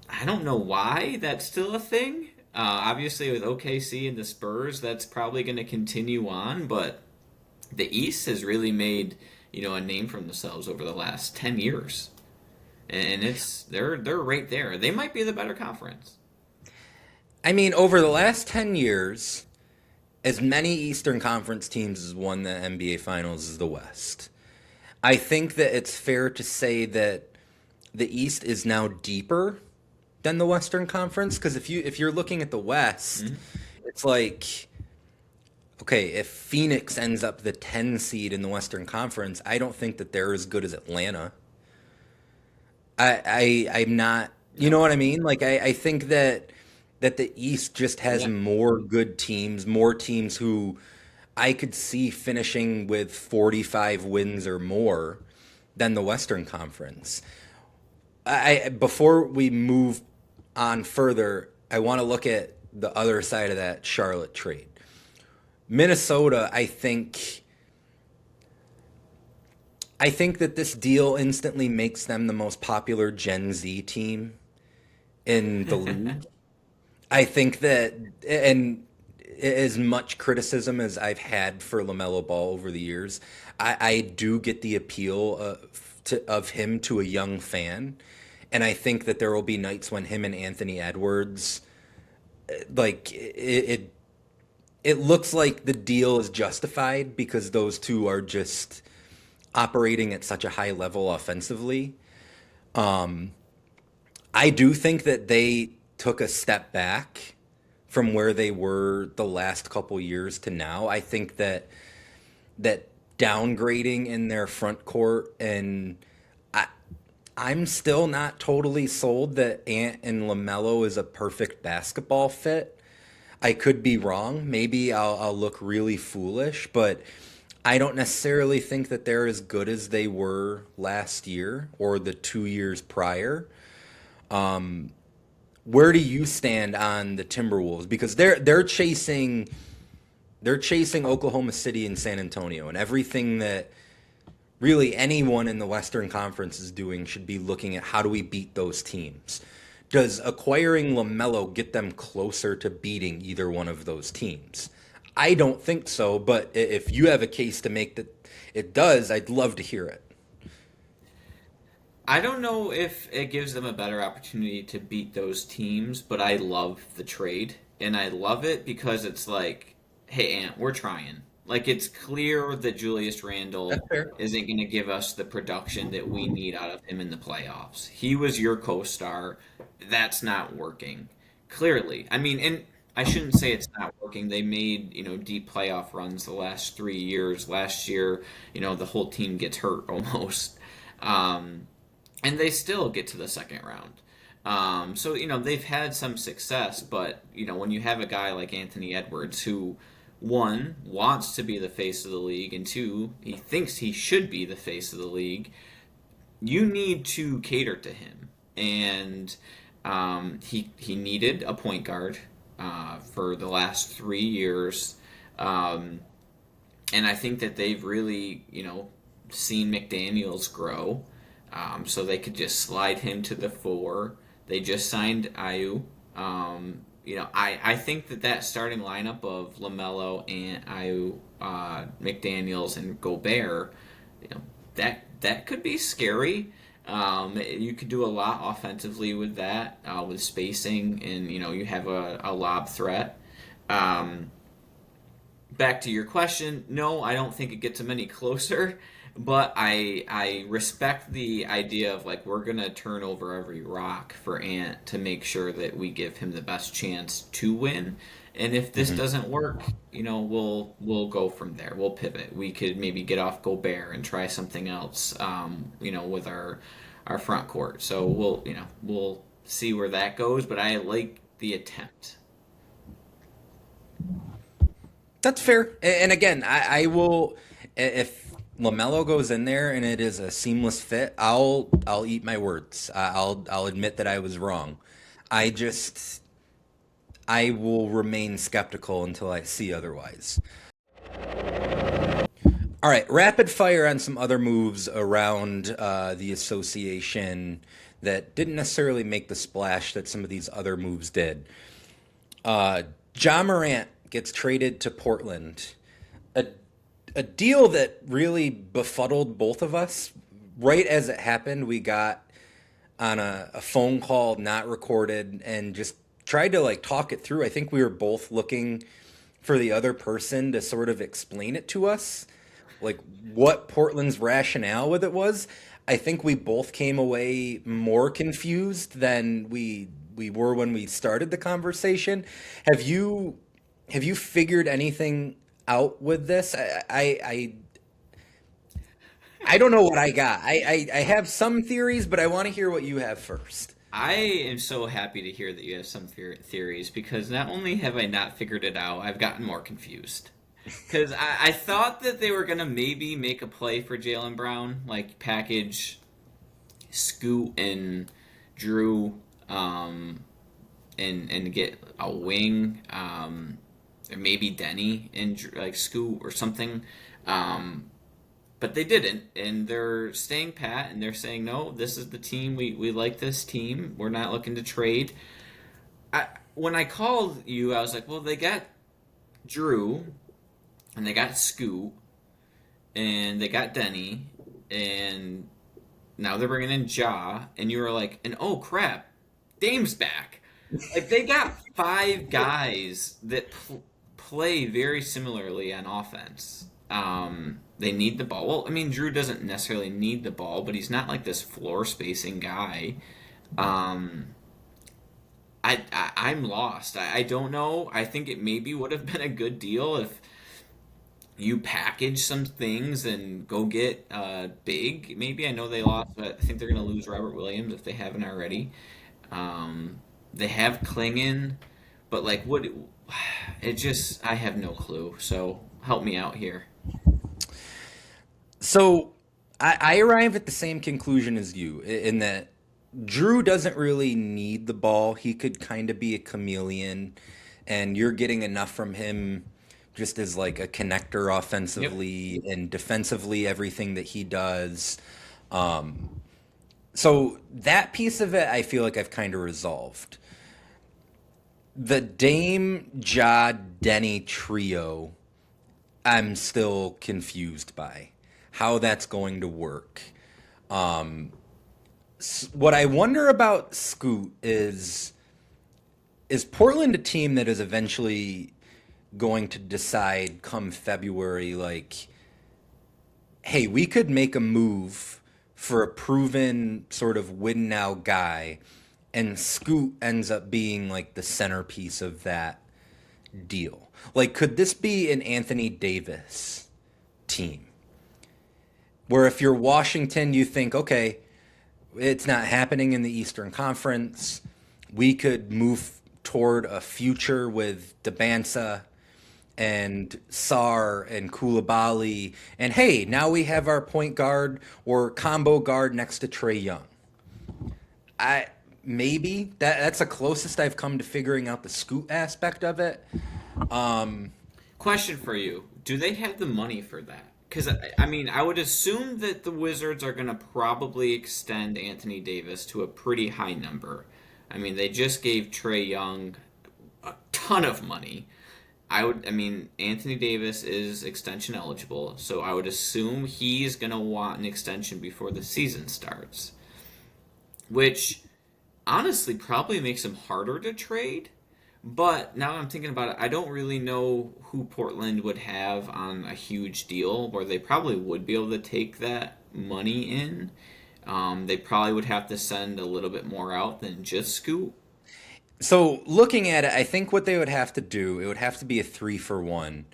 I don't know why that's still a thing. Obviously, with OKC and the Spurs, that's probably going to continue on, but the East has really made a name for themselves over the last 10 years, and they're right there. They might be the better conference. I mean, over the last 10 years, as many Eastern Conference teams as won the NBA Finals as the West. I think that it's fair to say that the East is now deeper than the Western Conference because if you're looking at the West, Mhm. it's like okay, if Phoenix ends up the 10 seed in the Western Conference, I don't think that they're as good as Atlanta. I'm not, you Yep. know what I mean? Like I think that the East just has Yeah. more good teams, more teams who I could see finishing with 45 wins or more than the Western Conference. Before we move on further, I want to look at the other side of that Charlotte trade. Minnesota, I think that this deal instantly makes them the most popular Gen Z team in the league. I think that, and as much criticism as I've had for LaMelo Ball over the years, I do get the appeal of him to a young fan. And I think that there will be nights when him and Anthony Edwards, like, it looks like the deal is justified because those two are just operating at such a high level offensively. I do think that they took a step back from where they were the last couple years to now. I think that downgrading in their front court and I I'm still not totally sold that Ant and LaMelo is a perfect basketball fit. I could be wrong. Maybe I'll look really foolish, but I don't necessarily think that they're as good as they were last year or the 2 years prior. Where do you stand on the Timberwolves? Because they're chasing Oklahoma City and San Antonio, and everything that really anyone in the Western Conference is doing should be looking at how do we beat those teams. Does acquiring LaMelo get them closer to beating either one of those teams? I don't think so, but if you have a case to make that it does, I'd love to hear it. I don't know if it gives them a better opportunity to beat those teams, but I love the trade. And I love it because it's like, hey, Ant, we're trying. Like, it's clear that Julius That's Randle fair. isn't going to give us the production that we need out of him in the playoffs. He was your co star. That's not working. Clearly. I mean, and I shouldn't say it's not working. They made, deep playoff runs the last 3 years. Last year, the whole team gets hurt almost. Um, and they still get to the second round. So they've had some success, but when you have a guy like Anthony Edwards who one wants to be the face of the league and two he thinks he should be the face of the league, you need to cater to him. And he needed a point guard for the last 3 years, um, and I think that they've really seen McDaniel's grow, so they could just slide him to the four. They just signed Ayu. I think that starting lineup of LaMelo and Ayu, McDaniel's, and Gobert, that could be scary. You could do a lot offensively with that, with spacing, and you have a lob threat. Um, back to your question, no, I don't think it gets him any closer. But I respect the idea of like we're gonna turn over every rock for Ant to make sure that we give him the best chance to win. And if this Hmm. doesn't work, we'll go from there. We'll pivot. We could maybe get off Gobert and try something else. With our front court. So we'll see where that goes. But I like the attempt. That's fair. And again, I will if LaMelo goes in there and it is a seamless fit, I'll eat my words. I'll admit that I was wrong. I just I will remain skeptical until I see otherwise. All right, rapid fire on some other moves around the association that didn't necessarily make the splash that some of these other moves did. Uh, Ja Morant gets traded to Portland. A, a deal that really befuddled both of us. Right as it happened, we got on a phone call, not recorded, and just tried to like talk it through. I think we were both looking for the other person to sort of explain it to us, like what Portland's rationale with it was. I think we both came away more confused than we were when we started the conversation. Have you have you figured anything out with this? I don't know what I got. I have some theories, but I want to hear what you have first. I am so happy to hear that you have some theories because not only have I not figured it out, I've gotten more confused. Because I thought that they were going to maybe make a play for Jaylen Brown, like package Scoot and Drew and get a wing, or maybe Denny and like Scoot or something. Um, but they didn't, and they're staying pat, and they're saying, no, this is the team. We like this team. We're not looking to trade. When I called you, I was like, well, they got Drew, and they got Scoot, and they got Denny, and now they're bringing in Ja, and you were like, and oh crap, Dame's back. Like they got five guys that play very similarly on offense. They need the ball. Well, I mean, Drew doesn't necessarily need the ball, but he's not like this floor spacing guy. Um, I'm lost. I don't know. I think it maybe would have been a good deal if you package some things and go get big. Maybe I know they lost, but I think they're going to lose Robert Williams if they haven't already. Um, they have Klingon, but like what? It just I have no clue. So help me out here. So I arrive at the same conclusion as you in that Drew doesn't really need the ball. He could kind of be a chameleon, and you're getting enough from him just as like a connector Yep. offensively and defensively, everything that he does. Um, so that piece of it, I feel like I've kind of resolved. The Dame, Ja, Denny trio, I'm still confused by how that's going to work. Um, what I wonder about Scoot is Portland a team that is eventually going to decide come February, like, hey, we could make a move for a proven sort of win now guy, and Scoot ends up being like the centerpiece of that deal. Like, could this be an Anthony Davis team? Where if you're Washington, you think, okay, it's not happening in the Eastern Conference. We could move toward a future with Debansa and Sar and Koulibaly. And hey, now we have our point guard or combo guard next to Trey Young. I maybe that's the closest I've come to figuring out the Scoot aspect of it. Um, Question for you: do they have the money for that? Because I mean, I would assume that the Wizards are going to probably extend Anthony Davis to a pretty high number. I mean, they just gave Trey Young a ton of money. I mean, Anthony Davis is extension eligible, so I would assume he's going to want an extension before the season starts, which honestly probably makes him harder to trade. But now I'm thinking about it, I don't really know who Portland would have on a huge deal where they probably would be able to take that money in. They probably would have to send a little bit more out than just Scoot. So looking at it, I think what they would have to do, it would have to be a 3-for-1,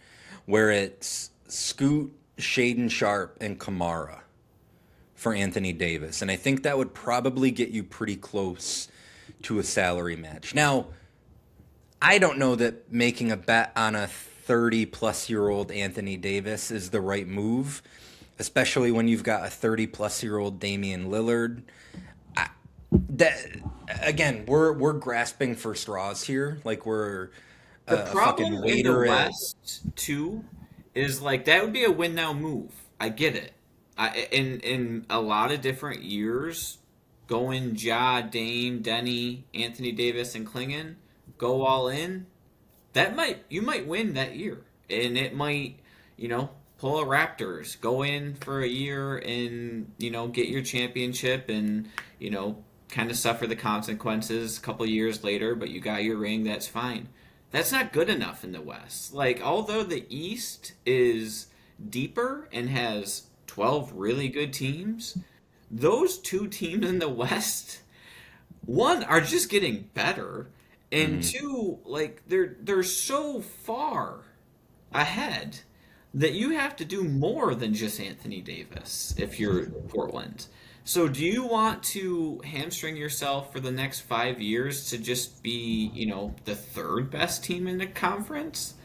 where it's Scoot, Shaden Sharp, and Kamara for Anthony Davis. And I think that would probably get you pretty close to a salary match. Now, I don't know that making a bet on a 30-plus-year-old Anthony Davis is the right move, especially when you've got a 30-plus-year-old Damian Lillard. That again, we're grasping for straws here, like we're The a fucking problem in the waiter at. West too is like that would be a win now move. I get it. In a lot of different years, going Ja, Dame, Denny, Anthony Davis, and Klingon, go all in. You might win that year, and it might pull a Raptors, go in for a year and get your championship and kind of suffer the consequences a couple years later, but you got your ring. That's fine. That's not good enough in the West. Like, although the East is deeper and has 12 really good teams, those two teams in the West, one, are just getting better, and Mhm. two, like they're so far ahead that you have to do more than just Anthony Davis if you're Portland. So do you want to hamstring yourself for the next 5 years to just be, the third best team in the conference?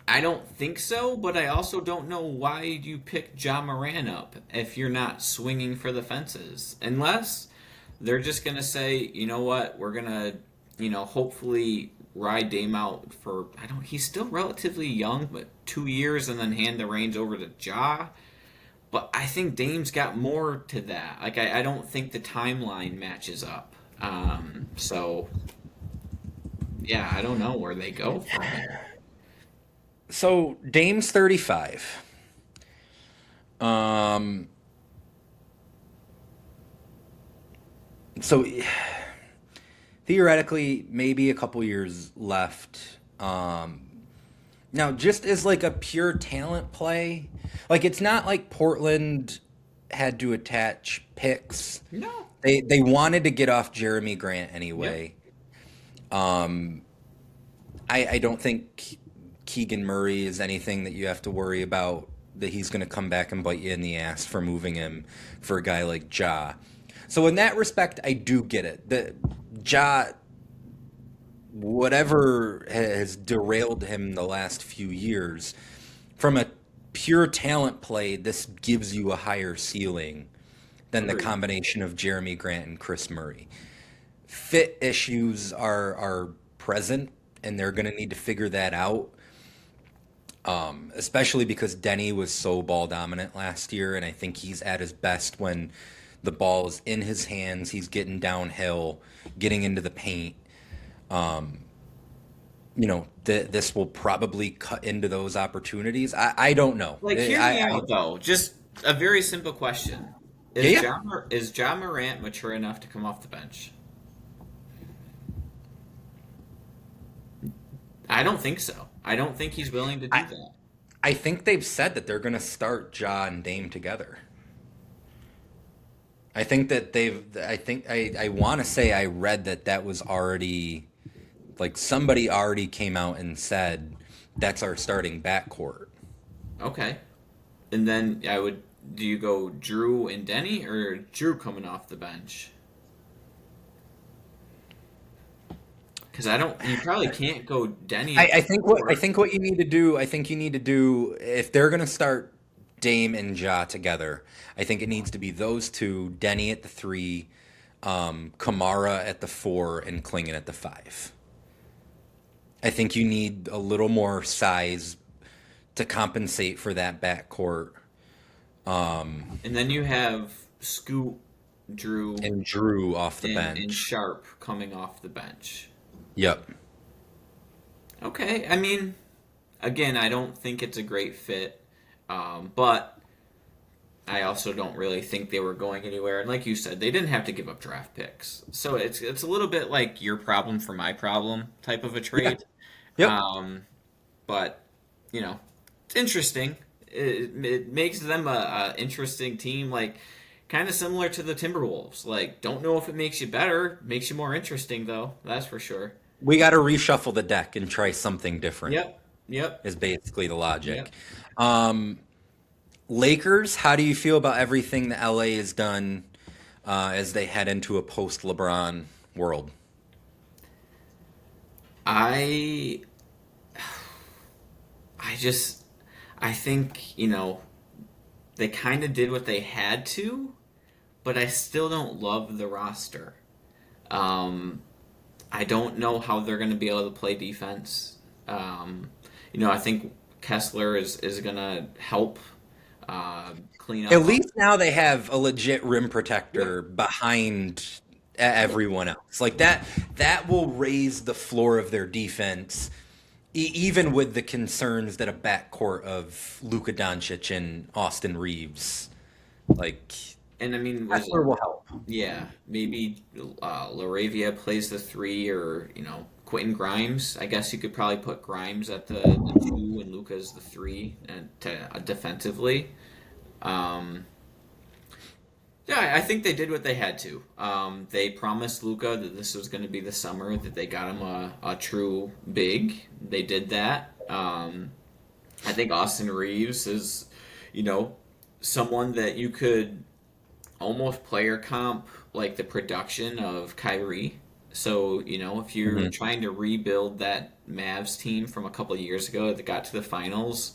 I don't think so, but I also don't know why you pick Ja Moran up if you're not swinging for the fences. Unless they're just going to say, you know what, we're going to, hopefully ride Dame out for, I don't, he's still relatively young, but 2 years and then hand the reins over to Ja. But I think Dame's got more to that. Like, I don't think the timeline matches up. So, yeah, I don't know where they go from here. So Dame's 35. Um, so theoretically, maybe a couple years left. Now, just as like a pure talent play, like it's not like Portland had to attach picks. No. They wanted to get off Jeremy Grant Yep. anyway. Um, I don't think Keegan Murray is anything that you have to worry about that he's going to come back and bite you in the ass for moving him for a guy like Ja. So in that respect, I do get it. The Ja, whatever has derailed him the last few years, from a pure talent play, this gives you a higher ceiling than the Agreed. combination of Jeremy Grant and Chris Murray. Fit issues are present, and they're going to need to figure that out. Especially because Denny was so ball dominant last year, and I think he's at his best when the ball is in his hands. He's getting downhill, getting into the paint. Um, this will probably cut into those opportunities. I don't know. Like, hear me out though. Just a very simple question: Yeah, yeah. Is John Morant mature enough to come off the bench? I don't think so. I don't think he's willing to do I that. I think they've said that they're going to start Ja and Dame together. I think that they've. I want to say I read that was already like somebody already came out and said that's our starting backcourt. Okay, and then I would. Do you go Drew and Denny or Drew coming off the bench? Because I don't. You probably can't go Denny at the I four. think what you need to do. I think you need to do if they're going to start Dame and Ja together. I think it needs to be those two: Denny at the three, Kamara at the four, and Klingon at the five. I think you need a little more size to compensate for that backcourt. And then you have Scoot, Drew, And Drew off the and bench. Sharp coming off the bench. Yep. Okay, I mean, again, I don't think it's a great fit, but I also don't really think they were going anywhere. And like you said, they didn't have to give up draft picks. So it's a little bit like your problem for my problem type of a Yeah. trade. Yep. Um, but you know, it's interesting. It makes them a interesting team, like kind of similar to the Timberwolves. Like, don't know if it makes you better, makes you more interesting though. That's for sure. We got to reshuffle the deck and try something different. Yep. Yep. Is basically the logic. Yep. Um, Lakers, how do you feel about everything that LA has done as they head into a post LeBron world? I I just I think, they kind of did what they had to, but I still don't love the roster. Um, I don't know how they're going to be able to play defense. I think Kessler is going to help clean At up. least now they have a legit rim Yeah. protector behind everyone else. Like that will raise the floor of their defense, even with the concerns that a backcourt of Luka Doncic and Austin Reeves, like And I mean, was Kessler will help. yeah, maybe Laravia plays the three, or Quentin Grimes. I guess you could probably put Grimes at the two and Luca's the three, and defensively. Um, yeah, I think they did what they had to. They promised Luca that this was going to be the summer that they got him a true big. They did that. I think Austin Reeves is, you know, someone that you could almost player comp like the production of Kyrie. So, if you're Mhm. trying to rebuild that Mavs team from a couple of years ago that got to the finals,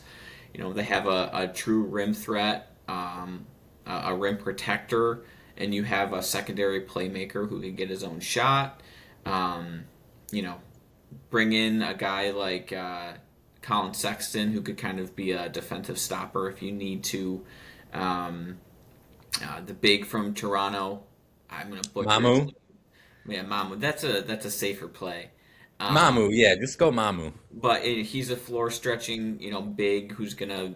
they have a true rim threat, a rim protector, and you have a secondary playmaker who can get his own shot. Um, you know, bring in a guy like Colin Sexton who could kind of be a defensive stopper if you need to. Um, the big from Toronto, I'm gonna butcher his Mamu, name. Yeah, Mamu. That's a safer play. Mamu, Um, yeah, just go Mamu. but he's a floor stretching, big who's gonna,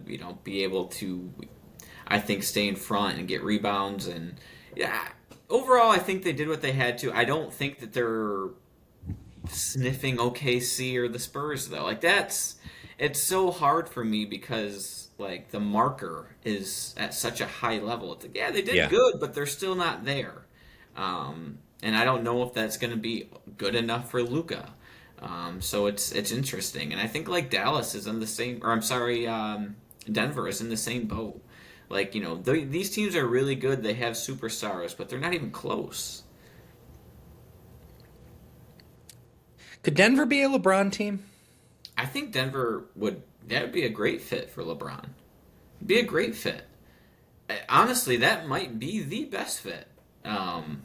be able to, I think, stay in front and get rebounds. And yeah, overall, I think they did what they had to. I don't think that they're sniffing OKC or the Spurs though. Like it's so hard for me because like the marker is at such a high level. It's like, yeah, they did Yeah. good, but they're still not there. And I don't know if that's going to be good enough for Luca. So it's interesting, and I think like Dallas is in the same, or I'm sorry, Denver is in the same boat. Like these teams are really good. They have superstars, but they're not even close. Could Denver be a LeBron team? I think Denver would be a great fit for LeBron. Be a great fit. Honestly, that might be the best fit. Um,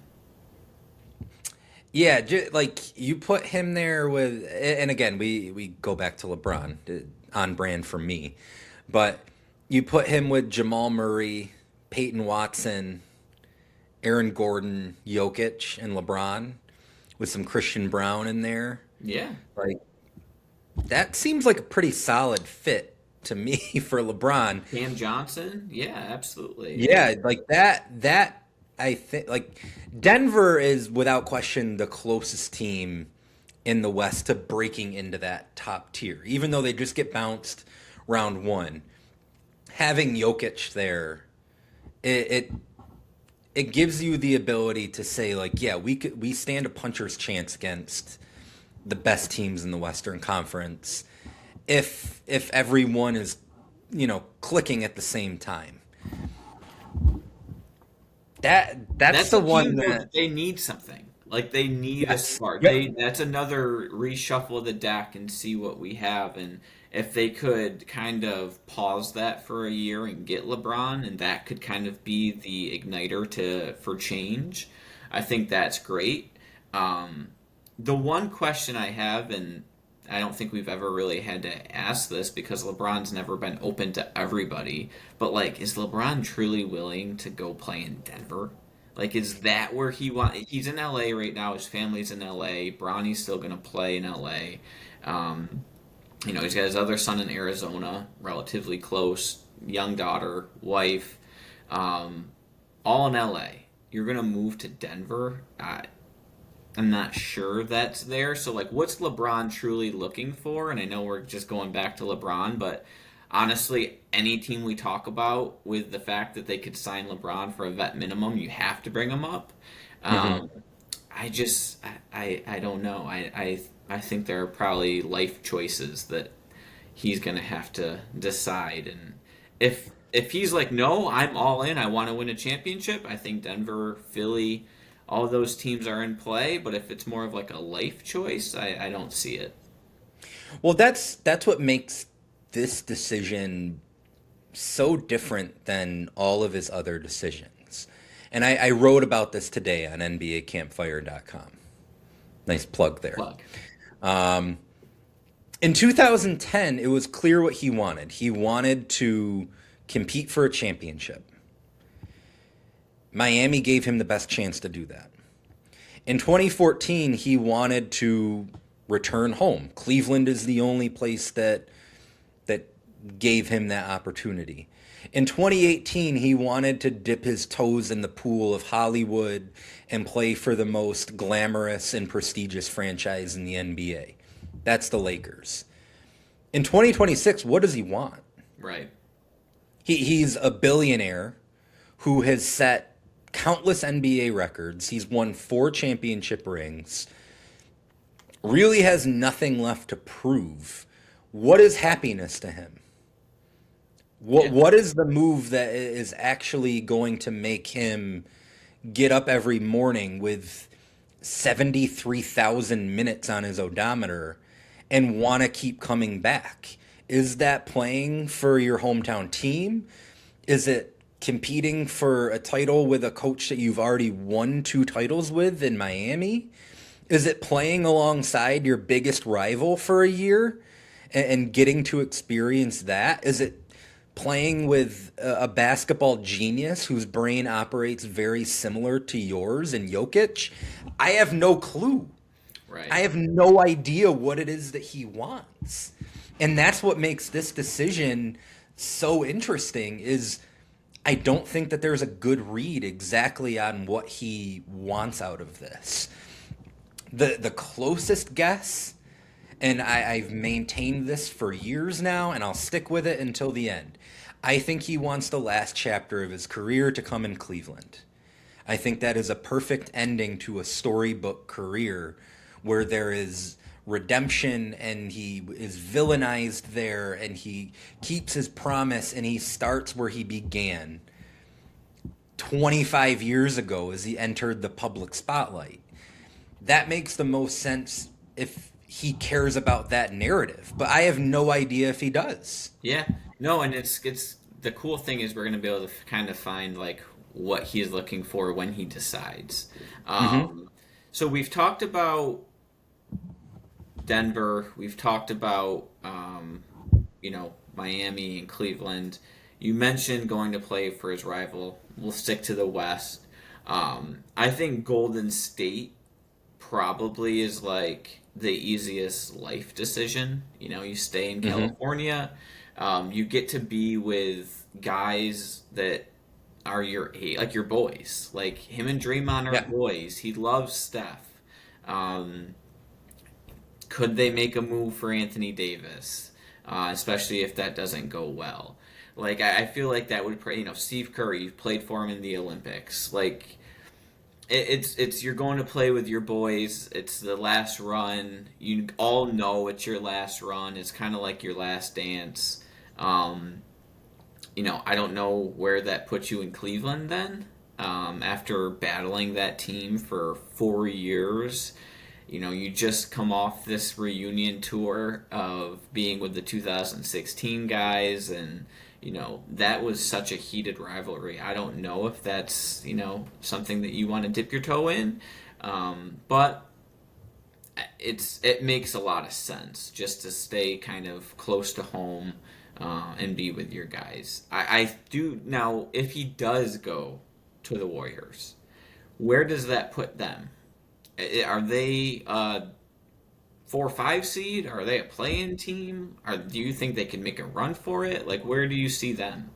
Yeah, like you put him there with, and again, we go back to LeBron, on brand for me, but you put him with Jamal Murray, Peyton Watson, Aaron Gordon, Jokic, and LeBron, with some Christian Brown in there. yeah, Like that seems like a pretty solid fit to me for LeBron. Cam Johnson, yeah, absolutely. Yeah, like that I think like Denver is without question the closest team in the West to breaking into that top tier. Even though they just get bounced round one. Having Jokic there, it it, it gives you the ability to say like, yeah, we stand a puncher's chance against the best teams in the Western Conference if everyone is, clicking at the same time. That's That's the a team one though that that they need something. Like they need a yes. spark. Yep. That's another reshuffle of the deck and see what we have. And if they could kind of pause that for a year and get LeBron, and that could kind of be the igniter to for change, I think that's great. Um, the one question I have, and I don't think we've ever really had to ask this because LeBron's never been open to everybody, but like, is LeBron truly willing to go play in Denver? Like, is that where he want? He's in LA right now. His family's in LA. Bronny's still gonna play in LA. Um, he's got his other son in Arizona, relatively close, young daughter, wife. all in LA. You're gonna move to Denver. I'm not sure that's there. So, like, what's LeBron truly looking for? And I know we're just going back to LeBron, but honestly, any team we talk about with the fact that they could sign LeBron for a vet minimum, you have to bring him up. Hmm. Um, I just, I don't know. I think there are probably life choices that he's going to have to decide. And if he's like, no, I'm all in. I want to win a championship. I think Denver, Philly, all those teams are in play. But if it's more of like a life choice, I don't see it. Well, that's what makes this decision so different than all of his other decisions. And I wrote about this today on NBACampfire.com. Nice plug there. Plug. Um, in 2010, it was clear what he wanted. He wanted to compete for a championship. Miami gave him the best chance to do that. In 2014, he wanted to return home. Cleveland is the only place that gave him that opportunity. In 2018, he wanted to dip his toes in the pool of Hollywood and play for the most glamorous and prestigious franchise in the NBA. That's the Lakers. In 2026, what does he want? Right. He's a billionaire who has set countless NBA records. He's won 4 championship rings. Really has nothing left to prove. What is happiness to him? Yeah. What is the move that is actually going to make him get up every morning with 73,000 minutes on his odometer and want to keep coming back? Is that playing for your hometown team? Is it competing for a title with a coach that you've already won 2 titles with in Miami? Is it playing alongside your biggest rival for a year and getting to experience that? Is it playing with a basketball genius whose brain operates very similar to yours and Jokic? I have no clue. Right. I have no idea what it is that he wants. And that's what makes this decision so interesting is I don't think that there's a good read exactly on what he wants out of this. The closest guess, and I've maintained this for years now, and I'll stick with it until the end. I think he wants the last chapter of his career to come in Cleveland. I think that is a perfect ending to a storybook career where there is redemption and he is villainized there and he keeps his promise and he starts where he began 25 years ago as he entered the public spotlight. That makes the most sense if he cares about that narrative, but I have no idea if he does. Yeah. No, and it's the cool thing is we're going to be able to kind of find like what he's looking for when he decides. Mm-hmm. So we've talked about Denver. We've talked about Miami and Cleveland. You mentioned going to play for his rival. We'll stick to the West. I think Golden State probably is like the easiest life decision. You stay in Mm-hmm. California. You get to be with guys that are your like your boys. Like him and Draymond are Yeah. boys. He loves Steph. Um, could they make a move for Anthony Davis, especially if that doesn't go well? Like I feel like that would, Steve Curry, you played for him in the Olympics. Like it's you're going to play with your boys. It's the last run. You all know it's your last run. It's kind of like your last dance. I don't know where that puts you in Cleveland then. After battling that team for 4 years, you just come off this reunion tour of being with the 2016 guys, and that was such a heated rivalry. I don't know if that's something that you want to dip your toe in, but it makes a lot of sense just to stay kind of close to home and be with your guys. I do now. If he does go to the Warriors, where does that put them? Are they 4 or 5 seed? Are they a play-in team? Do you think they can make a run for it? Like, where do you see them?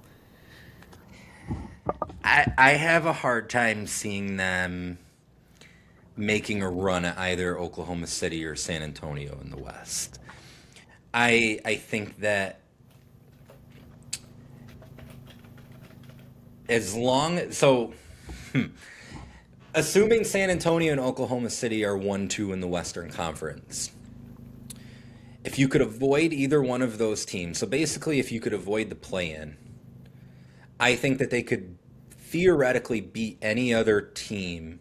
I have a hard time seeing them making a run at either Oklahoma City or San Antonio in the West. I think that as long so assuming San Antonio and Oklahoma City are 1-2 in the Western Conference, if you could avoid either one of those teams, so basically if you could avoid the play-in, I think that they could theoretically beat any other team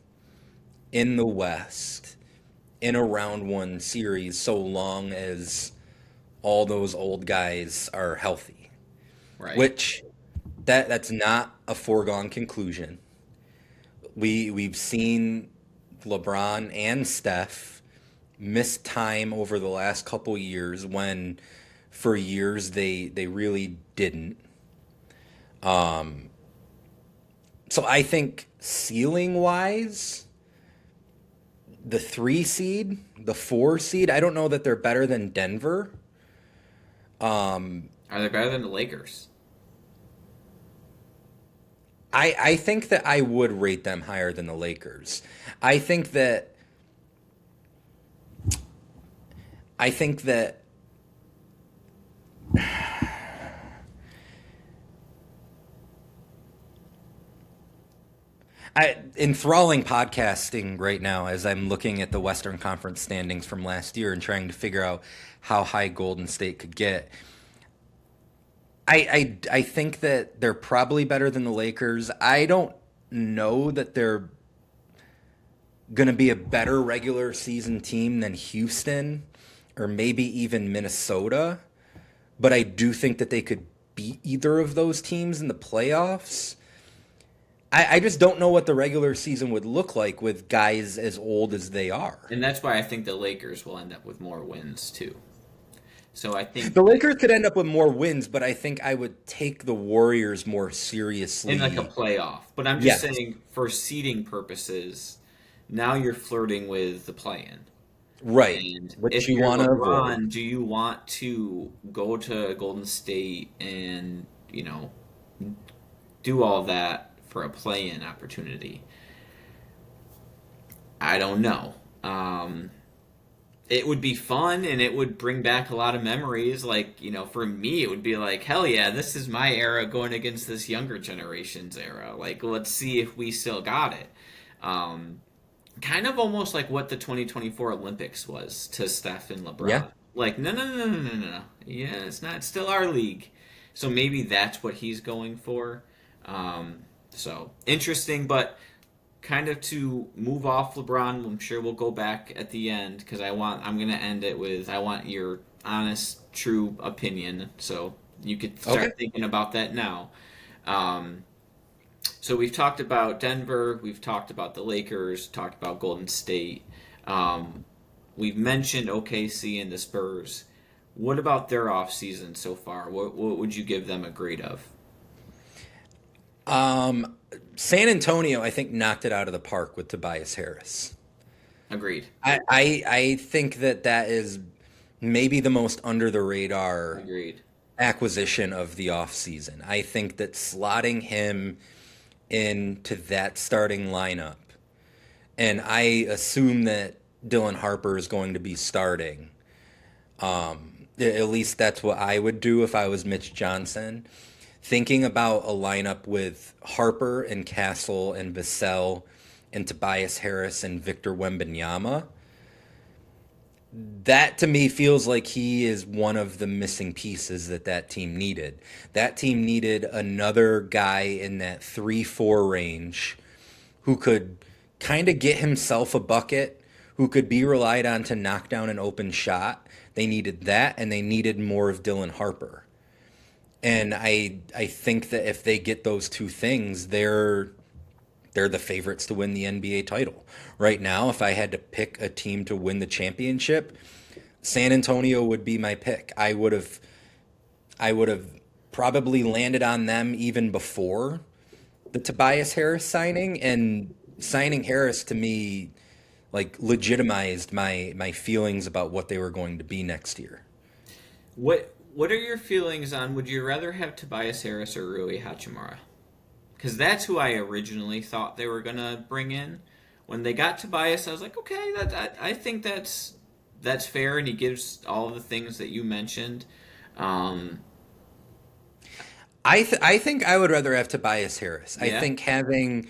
in the West in a round one series so long as all those old guys are healthy. Right. Which that's not a foregone conclusion. We've seen LeBron and Steph miss time over the last couple years when for years they really didn't. So I think ceiling wise, the 3 seed, the 4 seed, I don't know that they're better than Denver. Are they better than the Lakers? I think that I would rate them higher than the Lakers. I think that I think that enthralling podcasting right now as I'm looking at the Western Conference standings from last year and trying to figure out how high Golden State could get. I think that they're probably better than the Lakers. I don't know that they're going to be a better regular season team than Houston or maybe even Minnesota, but I do think that they could beat either of those teams in the playoffs. I just don't know what the regular season would look like with guys as old as they are. And that's why I think the Lakers will end up with more wins too. So I think The Lakers could end up with more wins, but I think I would take the Warriors more seriously. in like a playoff. But I'm just Yes. saying for seeding purposes, now you're flirting with the play-in. Right. And Which if you you're want to LeBron, avoid. do you want to go to Golden State and, do all that for a play-in opportunity? I don't know. It would be fun and it would bring back a lot of memories. Like, for me, it would be like, hell yeah, this is my era going against this younger generation's era. Like, let's see if we still got it. Kind of almost like what the 2024 Olympics was to Steph and Yeah. LeBron. Like, no, no, no, no, no, no, no. Yeah, it's not. It's still our league. So maybe that's what he's going for. So interesting, but kind of to move off LeBron, I'm sure we'll go back at the end because I'm going to end it with I want your honest, true opinion. So you could start Okay. thinking about that now. Um, so we've talked about Denver, we've talked about the Lakers, talked about Golden State. Um, we've mentioned OKC and the Spurs. What about their offseason so far? What would you give them a grade of? Um, San Antonio, I think, knocked it out of the park with Tobias Harris. Agreed. I think that is maybe the most under the radar Agreed. acquisition of the offseason. I think that slotting him into that starting lineup, and I assume that Dylan Harper is going to be starting. At least that's what I would do if I was Mitch Johnson. Thinking about a lineup with Harper and Castle and Vassell and Tobias Harris and Victor Wembanyama, that to me feels like he is one of the missing pieces that team needed. That team needed another guy in that 3-4 range who could kind of get himself a bucket, who could be relied on to knock down an open shot. They needed that, and they needed more of Dylan Harper. And I think that if they get those two things, they're the favorites to win the NBA title. Right now, if I had to pick a team to win the championship, San Antonio would be my pick. I would have probably landed on them even before the Tobias Harris signing, and signing Harris to me like legitimized my feelings about what they were going to be next year. What are your feelings on? Would you rather have Tobias Harris or Rui Hachimura? because that's who I originally thought they were gonna bring in. When they got Tobias, I was like, okay, I think that's fair, and he gives all the things that you mentioned. Um, I think I would rather have Tobias Harris. I yeah, think having,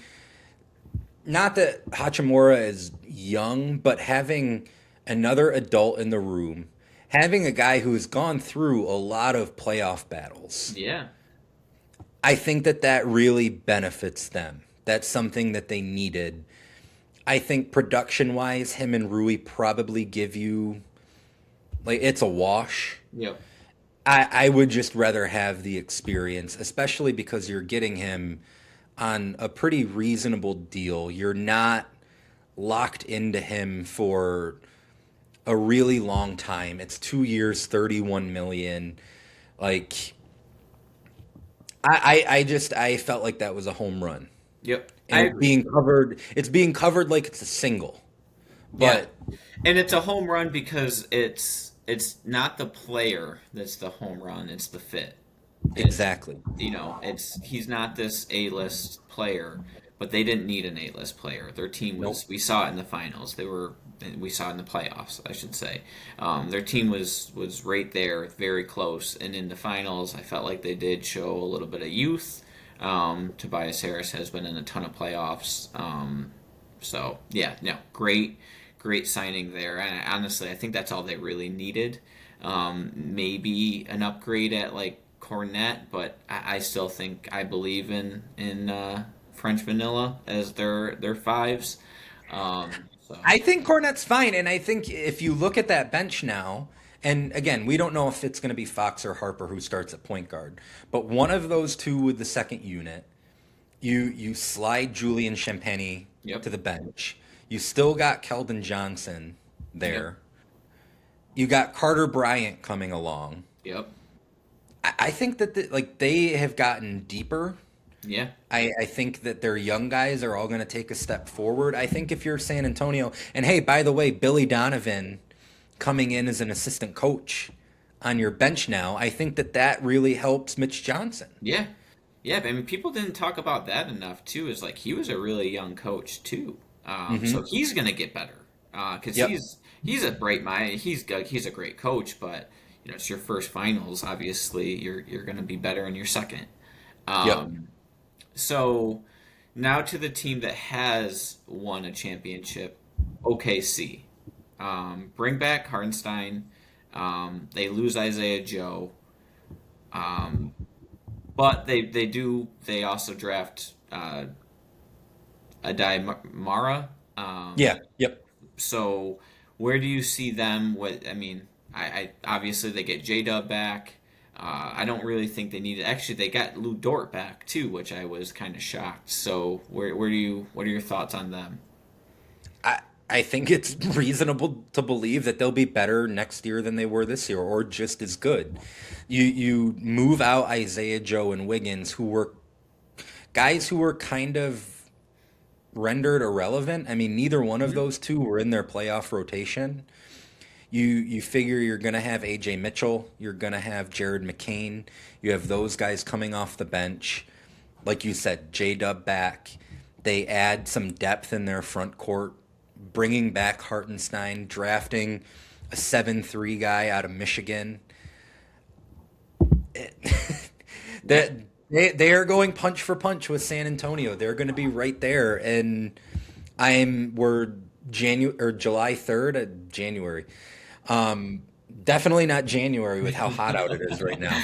not that Hachimura is young, but having another adult in the room, having a guy who has gone through a lot of playoff battles, yeah, I think that that really benefits them. That's something that they needed. I think production wise, him and Rui probably give you, like, it's a wash. yep, I would just rather have the experience, especially because you're getting him on a pretty reasonable deal. You're not locked into him for a really long time. It's 2 years, 31 million. Like, I just I felt like that was a home run. yep. And I agree. it's being covered like it's a single. Yeah, But and it's a home run because it's not the player that's the home run; it's the fit. It, exactly. it's he's not this A-list player, but they didn't need an A-list player. Their team Nope. was we saw it in the finals. We saw it in the playoffs, I should say. Their team was right there, very close, and in the finals, I felt like they did show a little bit of youth. Tobias Harris has been in a ton of playoffs. So yeah, no, great signing there. And honestly, I think that's all they really needed. Maybe an upgrade at like Cornet, but I still think I believe in French Vanilla as their fives. So I think Cornette's fine, and I think if you look at that bench now, and again, we don't know if it's going to be Fox or Harper who starts at point guard, but one of those two with the second unit, you slide Julian Champagny yep, to the bench. You still got Keldon Johnson yep, there. You got Carter Bryant coming along. yep, I think that like they have gotten deeper. yeah, I think that their young guys are all going to take a step forward. I think if you're San Antonio, and hey, by the way, Billy Donovan coming in as an assistant coach on your bench now, I think that that really helps Mitch Johnson. yeah, yeah. I mean, people didn't talk about that enough too. Is like he was a really young coach too, so Hmm. he's gonna get better because Yep. he's a bright mind. He's a great coach, but it's your first finals. Obviously, you're gonna be better in your second. Yep. Um, So now to the team that has won a championship, OKC. Bring back Hartenstein. They lose Isaiah Joe, um, but they also draft Adai Mara. Yeah. Yep. So where do you see them? What I mean, I obviously they get J Dub back. I don't really think they need it. Actually, they got Lou Dort back too, which I was kind of shocked. So where do you what are your thoughts on them? I I think it's reasonable to believe that they'll be better next year than they were this year, or just as good. You move out Isaiah Joe and Wiggins, who were guys who were kind of rendered irrelevant. I mean, neither one of Mhm. those two were in their playoff rotation. You figure you're going to have AJ Mitchell, you're going to have Jared McCain. You have those guys coming off the bench. Like you said, J Dub back. They add some depth in their front court, bringing back Hartenstein, drafting a 7-3 guy out of Michigan. Yeah, That they are going punch for punch with San Antonio. They're going to be right there, and we're January or July 3rd, January. Um, Definitely not January with how hot out it is right now.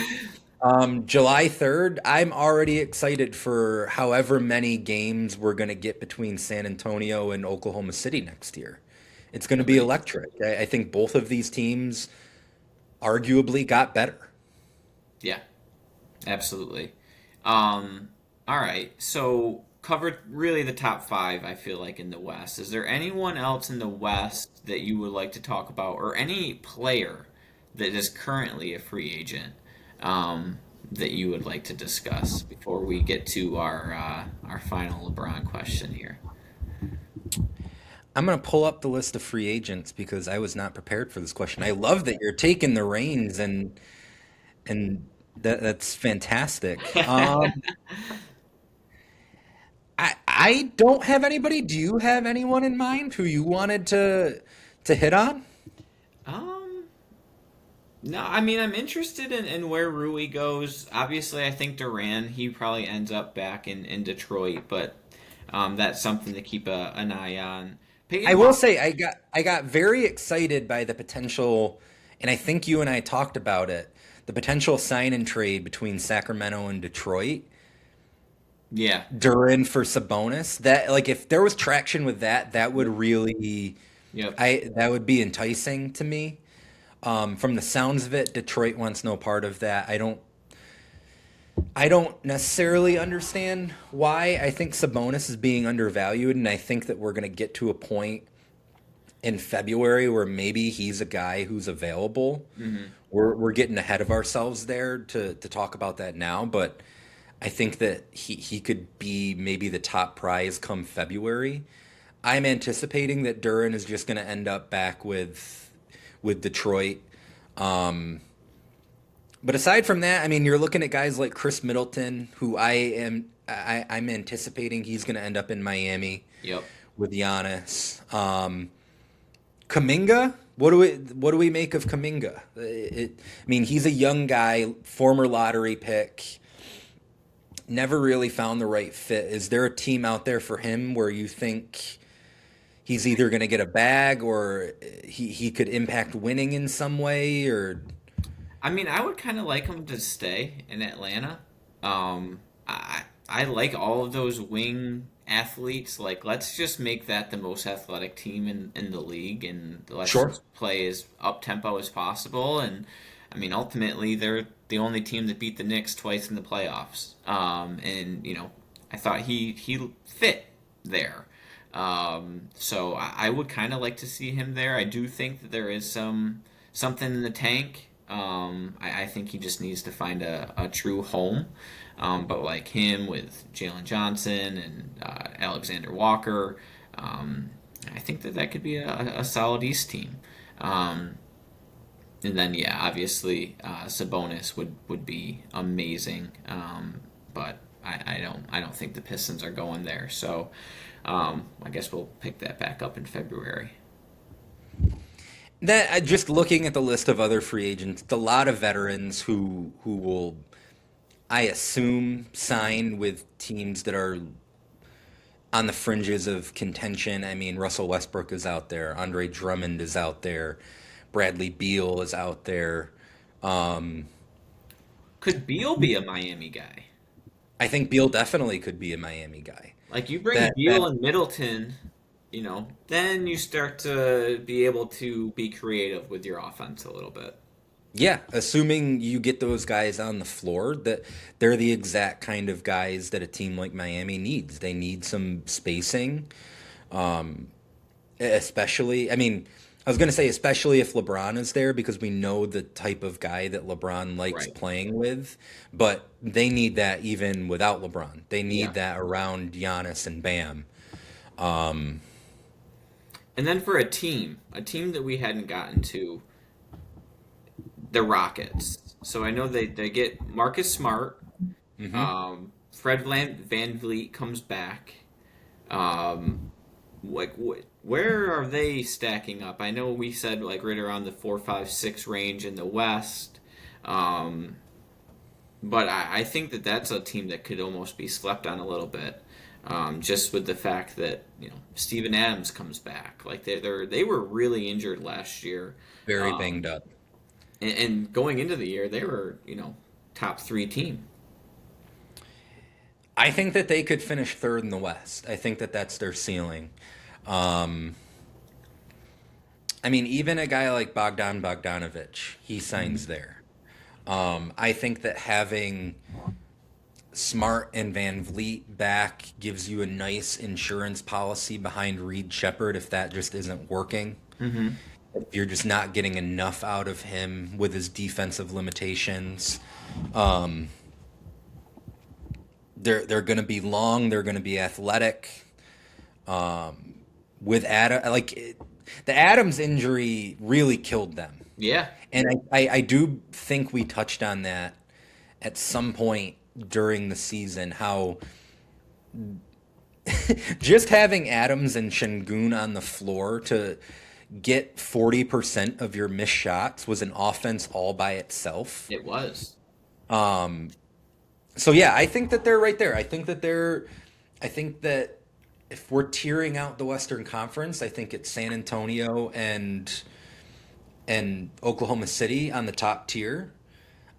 July 3rd, I'm already excited for however many games we're going to get between San Antonio and Oklahoma City next year. It's going to be agreed. electric. I think both of these teams arguably got better. Yeah, absolutely. Um, all right, so covered really the top five. I feel like in the West. Is there anyone else in the West that you would like to talk about, or any player that is currently a free agent that you would like to discuss before we get to our final LeBron question here? I'm going to pull up the list of free agents because I was not prepared for this question. I love that you're taking the reins and that's fantastic. I don't have anybody. Do you have anyone in mind who you wanted to hit on? Um, no, I mean I'm interested in where Rui goes. Obviously, I think Duran he probably ends up back in Detroit, but that's something to keep an eye on. Peyton I will Hawk, say I got very excited by the potential, and I think you and I talked about it, the potential sign and trade between Sacramento and Detroit. yeah, Durin for Sabonis. That like if there was traction with that, that would really yep. I that would be enticing to me. From the sounds of it, Detroit wants no part of that. I don't necessarily understand why. I think Sabonis is being undervalued, and I think that we're going to get to a point in February where maybe he's a guy who's available. Hmm. We're getting ahead of ourselves there to talk about that now, but I think that he could be maybe the top prize come February. I'm anticipating that Duran is just going to end up back with Detroit. Um, but aside from that, I mean, you're looking at guys like Chris Middleton, who I'm anticipating he's going to end up in Miami Yep. with Giannis. Kaminga, what do we make of Kaminga? I mean, he's a young guy, former lottery pick, never really found the right fit. Is there a team out there for him where you think he's either going to get a bag or he could impact winning in some way? Or I mean, I would kind of like him to stay in Atlanta. I like all of those wing athletes. Like, let's just make that the most athletic team in the league, and let's Sure. just play as up tempo as possible. And I mean, ultimately, they're the only team that beat the Knicks twice in the playoffs. And I thought he fit there. So I would kind of like to see him there. I do think that there is something in the tank. I think he just needs to find a true home. But like him with Jalen Johnson and Alexander Walker, I think that could be a solid East team. Um, and then yeah, obviously Sabonis would be amazing. But I don't think the Pistons are going there. So I guess we'll pick that back up in February. That just looking at the list of other free agents, a lot of veterans who will, I assume, sign with teams that are on the fringes of contention. I mean, Russell Westbrook is out there, Andre Drummond is out there, Bradley Beal is out there. Um, Could Beal be a Miami guy? I think Beal definitely could be a Miami guy. Like you bring That Beal and Middleton, then you start to be able to be creative with your offense a little bit. Yeah, assuming you get those guys on the floor, that they're the exact kind of guys that a team like Miami needs. They need some spacing, um, especially. I mean, I was going to say especially if LeBron is there because we know the type of guy that LeBron likes Right. playing with. But they need that even without LeBron. They Yeah. need that around Giannis and Bam. Um, And then for a team that we hadn't gotten to, the Rockets. So I know they get Marcus Smart. mhm. Fred Van Vliet comes back. Um, where are they stacking up? I know we said like right around the 4, 5, 6 range in the West. Um, but I think that that's a team that could almost be slept on a little bit, just with the fact that Steven Adams comes back. Like they were really injured last year, Very um, banged up. and going into the year they were top three team. I think that they could finish third in the West. I think that that's their ceiling. Um, I mean, even a guy like Bogdan Bogdanovic, he signs there. I think that having Smart and Van Vliet back gives you a nice insurance policy behind Reed Shepard if that just isn't working. Hmm. If you're just not getting enough out of him with his defensive limitations. Um, they're going to be long. They're going to be athletic. With Adam, the Adams injury really killed them, Yeah, and I do think we touched on that at some point during the season. How just having Adams and Şengün on the floor to get 40% of your missed shots was an offense all by itself. It was. So yeah, I think that they're right there. I think that if we're tearing out the Western Conference, I think it's San Antonio and Oklahoma City on the top tier.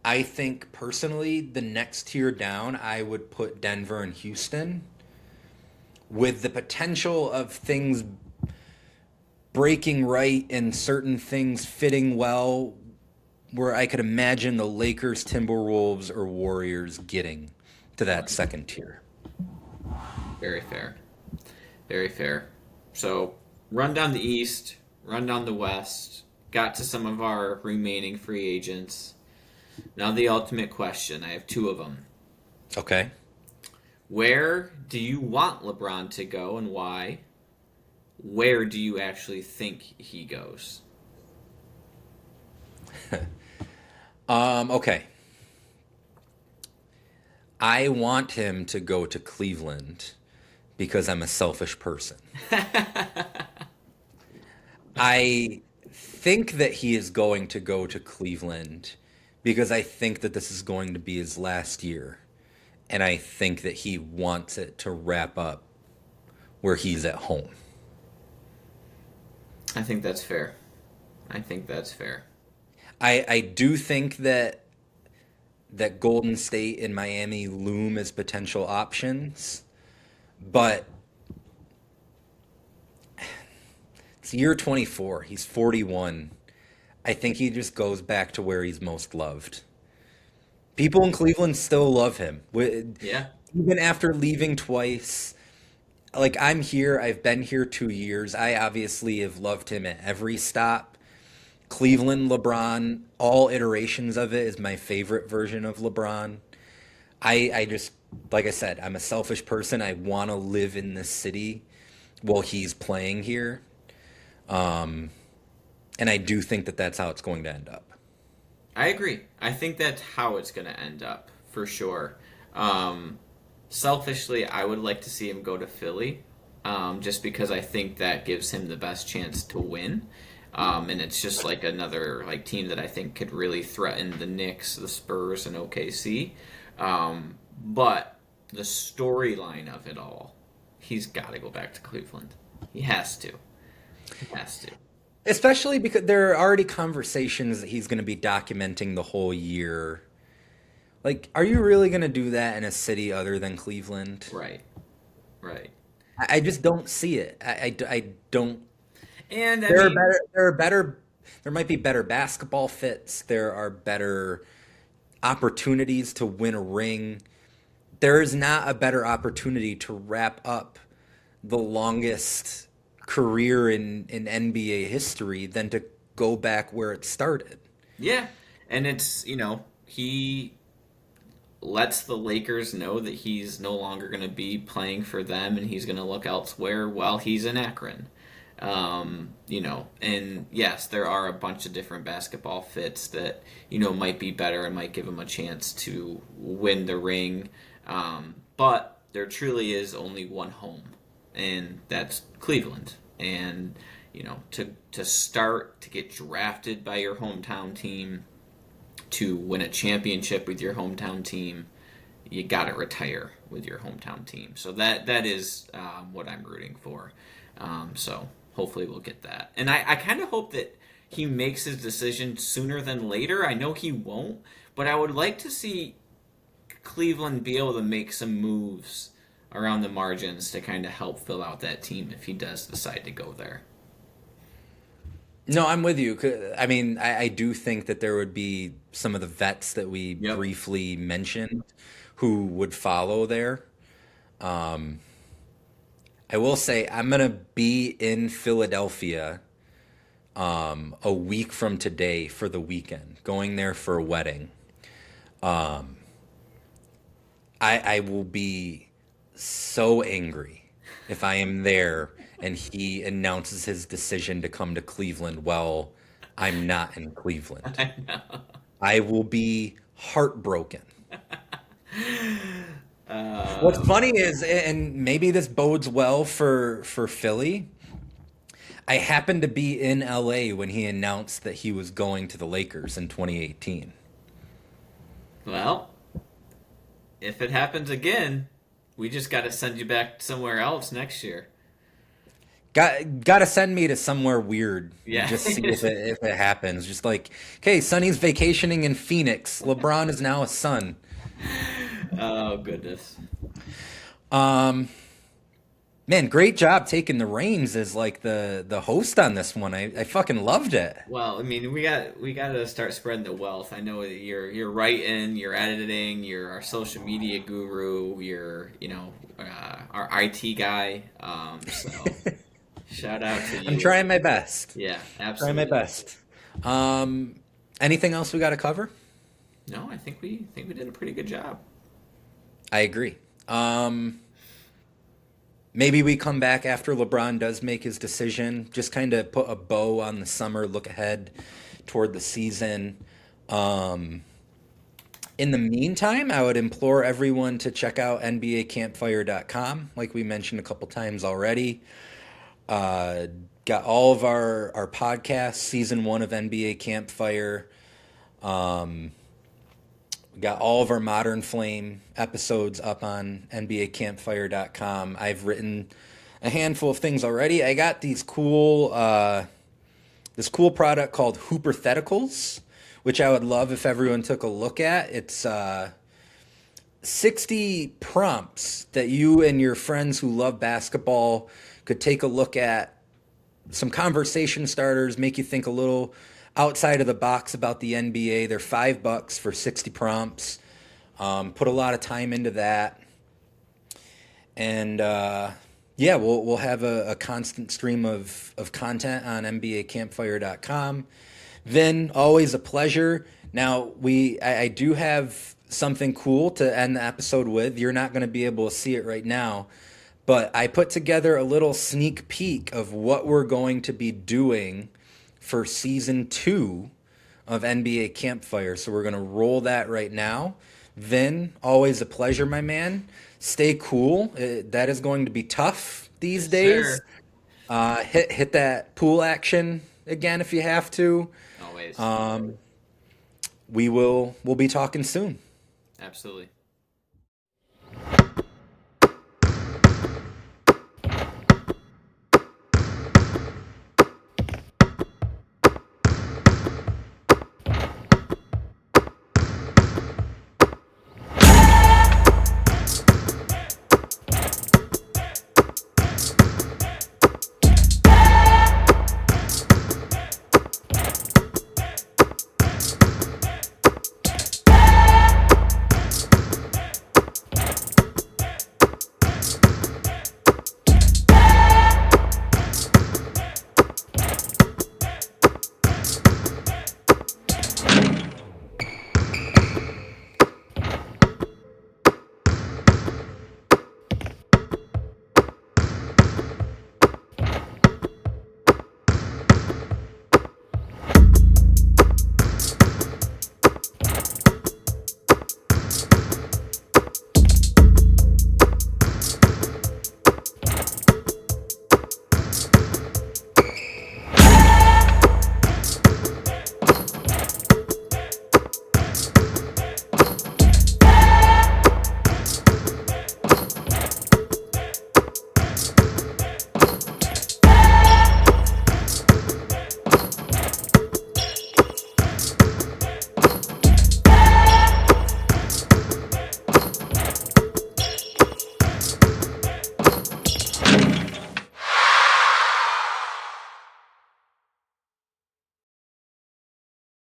I think personally, the next tier down, I would put Denver and Houston with the potential of things breaking right and certain things fitting well, where I could imagine the Lakers, Timberwolves, or Warriors getting to that second tier. Very fair. Very fair. So, run down the East, run down the West, got to some of our remaining free agents. Now, the ultimate question. I have two of them. Okay. Where do you want LeBron to go and why? Where do you actually think he goes? Okay. I want him to go to Cleveland because I'm a selfish person. I think that he is going to go to Cleveland because I think that this is going to be his last year. And I think that he wants it to wrap up where he's at home. I think that's fair. I think that's fair. I do think that Golden State and Miami loom as potential options, but it's year 24. He's 41. I think he just goes back to where he's most loved. People in Cleveland still love him. Yeah. Even after leaving twice. Like, I'm here. I've been here 2 years. I obviously have loved him at every stop. Cleveland LeBron, all iterations of it is my favorite version of LeBron. I just, like I said, I'm a selfish person. I want to live in this city while he's playing here. And I do think that that's how it's going to end up. I agree. I think that's how it's going to end up, for sure. Selfishly, I would like to see him go to Philly, just because I think that gives him the best chance to win. And it's just like another team that I think could really threaten the Knicks, the Spurs, and OKC. But the storyline of it all, he's got to go back to Cleveland. He has to. He has to. Especially because there are already conversations that he's going to be documenting the whole year. Like, are you really going to do that in a city other than Cleveland? Right. Right. I just don't see it. I don't. And There might be better basketball fits. There are better opportunities to win a ring. There is not a better opportunity to wrap up the longest career in NBA history than to go back where it started. yeah, and it's he lets the Lakers know that he's no longer going to be playing for them and he's going to look elsewhere while he's in Akron. And yes, there are a bunch of different basketball fits that, might be better and might give him a chance to win the ring. But there truly is only one home, and that's Cleveland. And, to start to get drafted by your hometown team, to win a championship with your hometown team, you got to retire with your hometown team. So that is what I'm rooting for. So hopefully we'll get that. And I kind of hope that he makes his decision sooner than later. I know he won't, but I would like to see Cleveland be able to make some moves around the margins to kind of help fill out that team if he does decide to go there. No, I'm with you. I mean, I do think that there would be some of the vets that we briefly mentioned who would follow there. I will say I'm going to be in Philadelphia a week from today for the weekend, going there for a wedding. I will be so angry if I am there and he announces his decision to come to Cleveland while I'm not in Cleveland. I know. I will be heartbroken. What's Uh, funny is, and maybe this bodes well for Philly. I happened to be in LA when he announced that he was going to the Lakers in 2018. well, if it happens again, we just got to send you back somewhere else next year. Got to send me to somewhere weird and Yeah. just see if it happens. Just like, okay, Sonny's vacationing in Phoenix. LeBron is now a Sun. Oh goodness. Um, Man, great job taking the reins as like the host on this one. I fucking loved it. Well, I mean, we got to start spreading the wealth. I know that you're writing, you're editing, you're our social media guru, our IT guy. So shout out to I'm you. trying my best. Yeah, Trying my absolutely. best. Um, Anything else we got to cover? No, I think we did a pretty good job. I agree. Maybe we come back after LeBron does make his decision, just kind of put a bow on the summer, look ahead toward the season. Um, in the meantime, I would implore everyone to check out NBACampfire.com, like we mentioned a couple times already. Uh, Got all of our podcasts, season one of NBA Campfire. Um, Got all of our Modern Flame episodes up on NBACampfire.com. I've written a handful of things already. I got this cool product called Hoopertheticals, which I would love if everyone took a look at. It's 60 prompts that you and your friends who love basketball could take a look at, some conversation starters, make you think a little outside of the box about the NBA. They're $5 for 60 prompts. Put a lot of time into that, and yeah, we'll have a constant stream of content on NBACampfire.com. Vin, always a pleasure. Now I do have something cool to end the episode with. You're not going to be able to see it right now, but I put together a little sneak peek of what we're going to be doing for season 2 of NBA Campfire. So we're going to roll that right now. Vin, always a pleasure, my man. Stay cool. That is going to be tough these Yes, days. sir. Hit that pool action again if you have to. Always. Um, we'll be talking soon. Absolutely.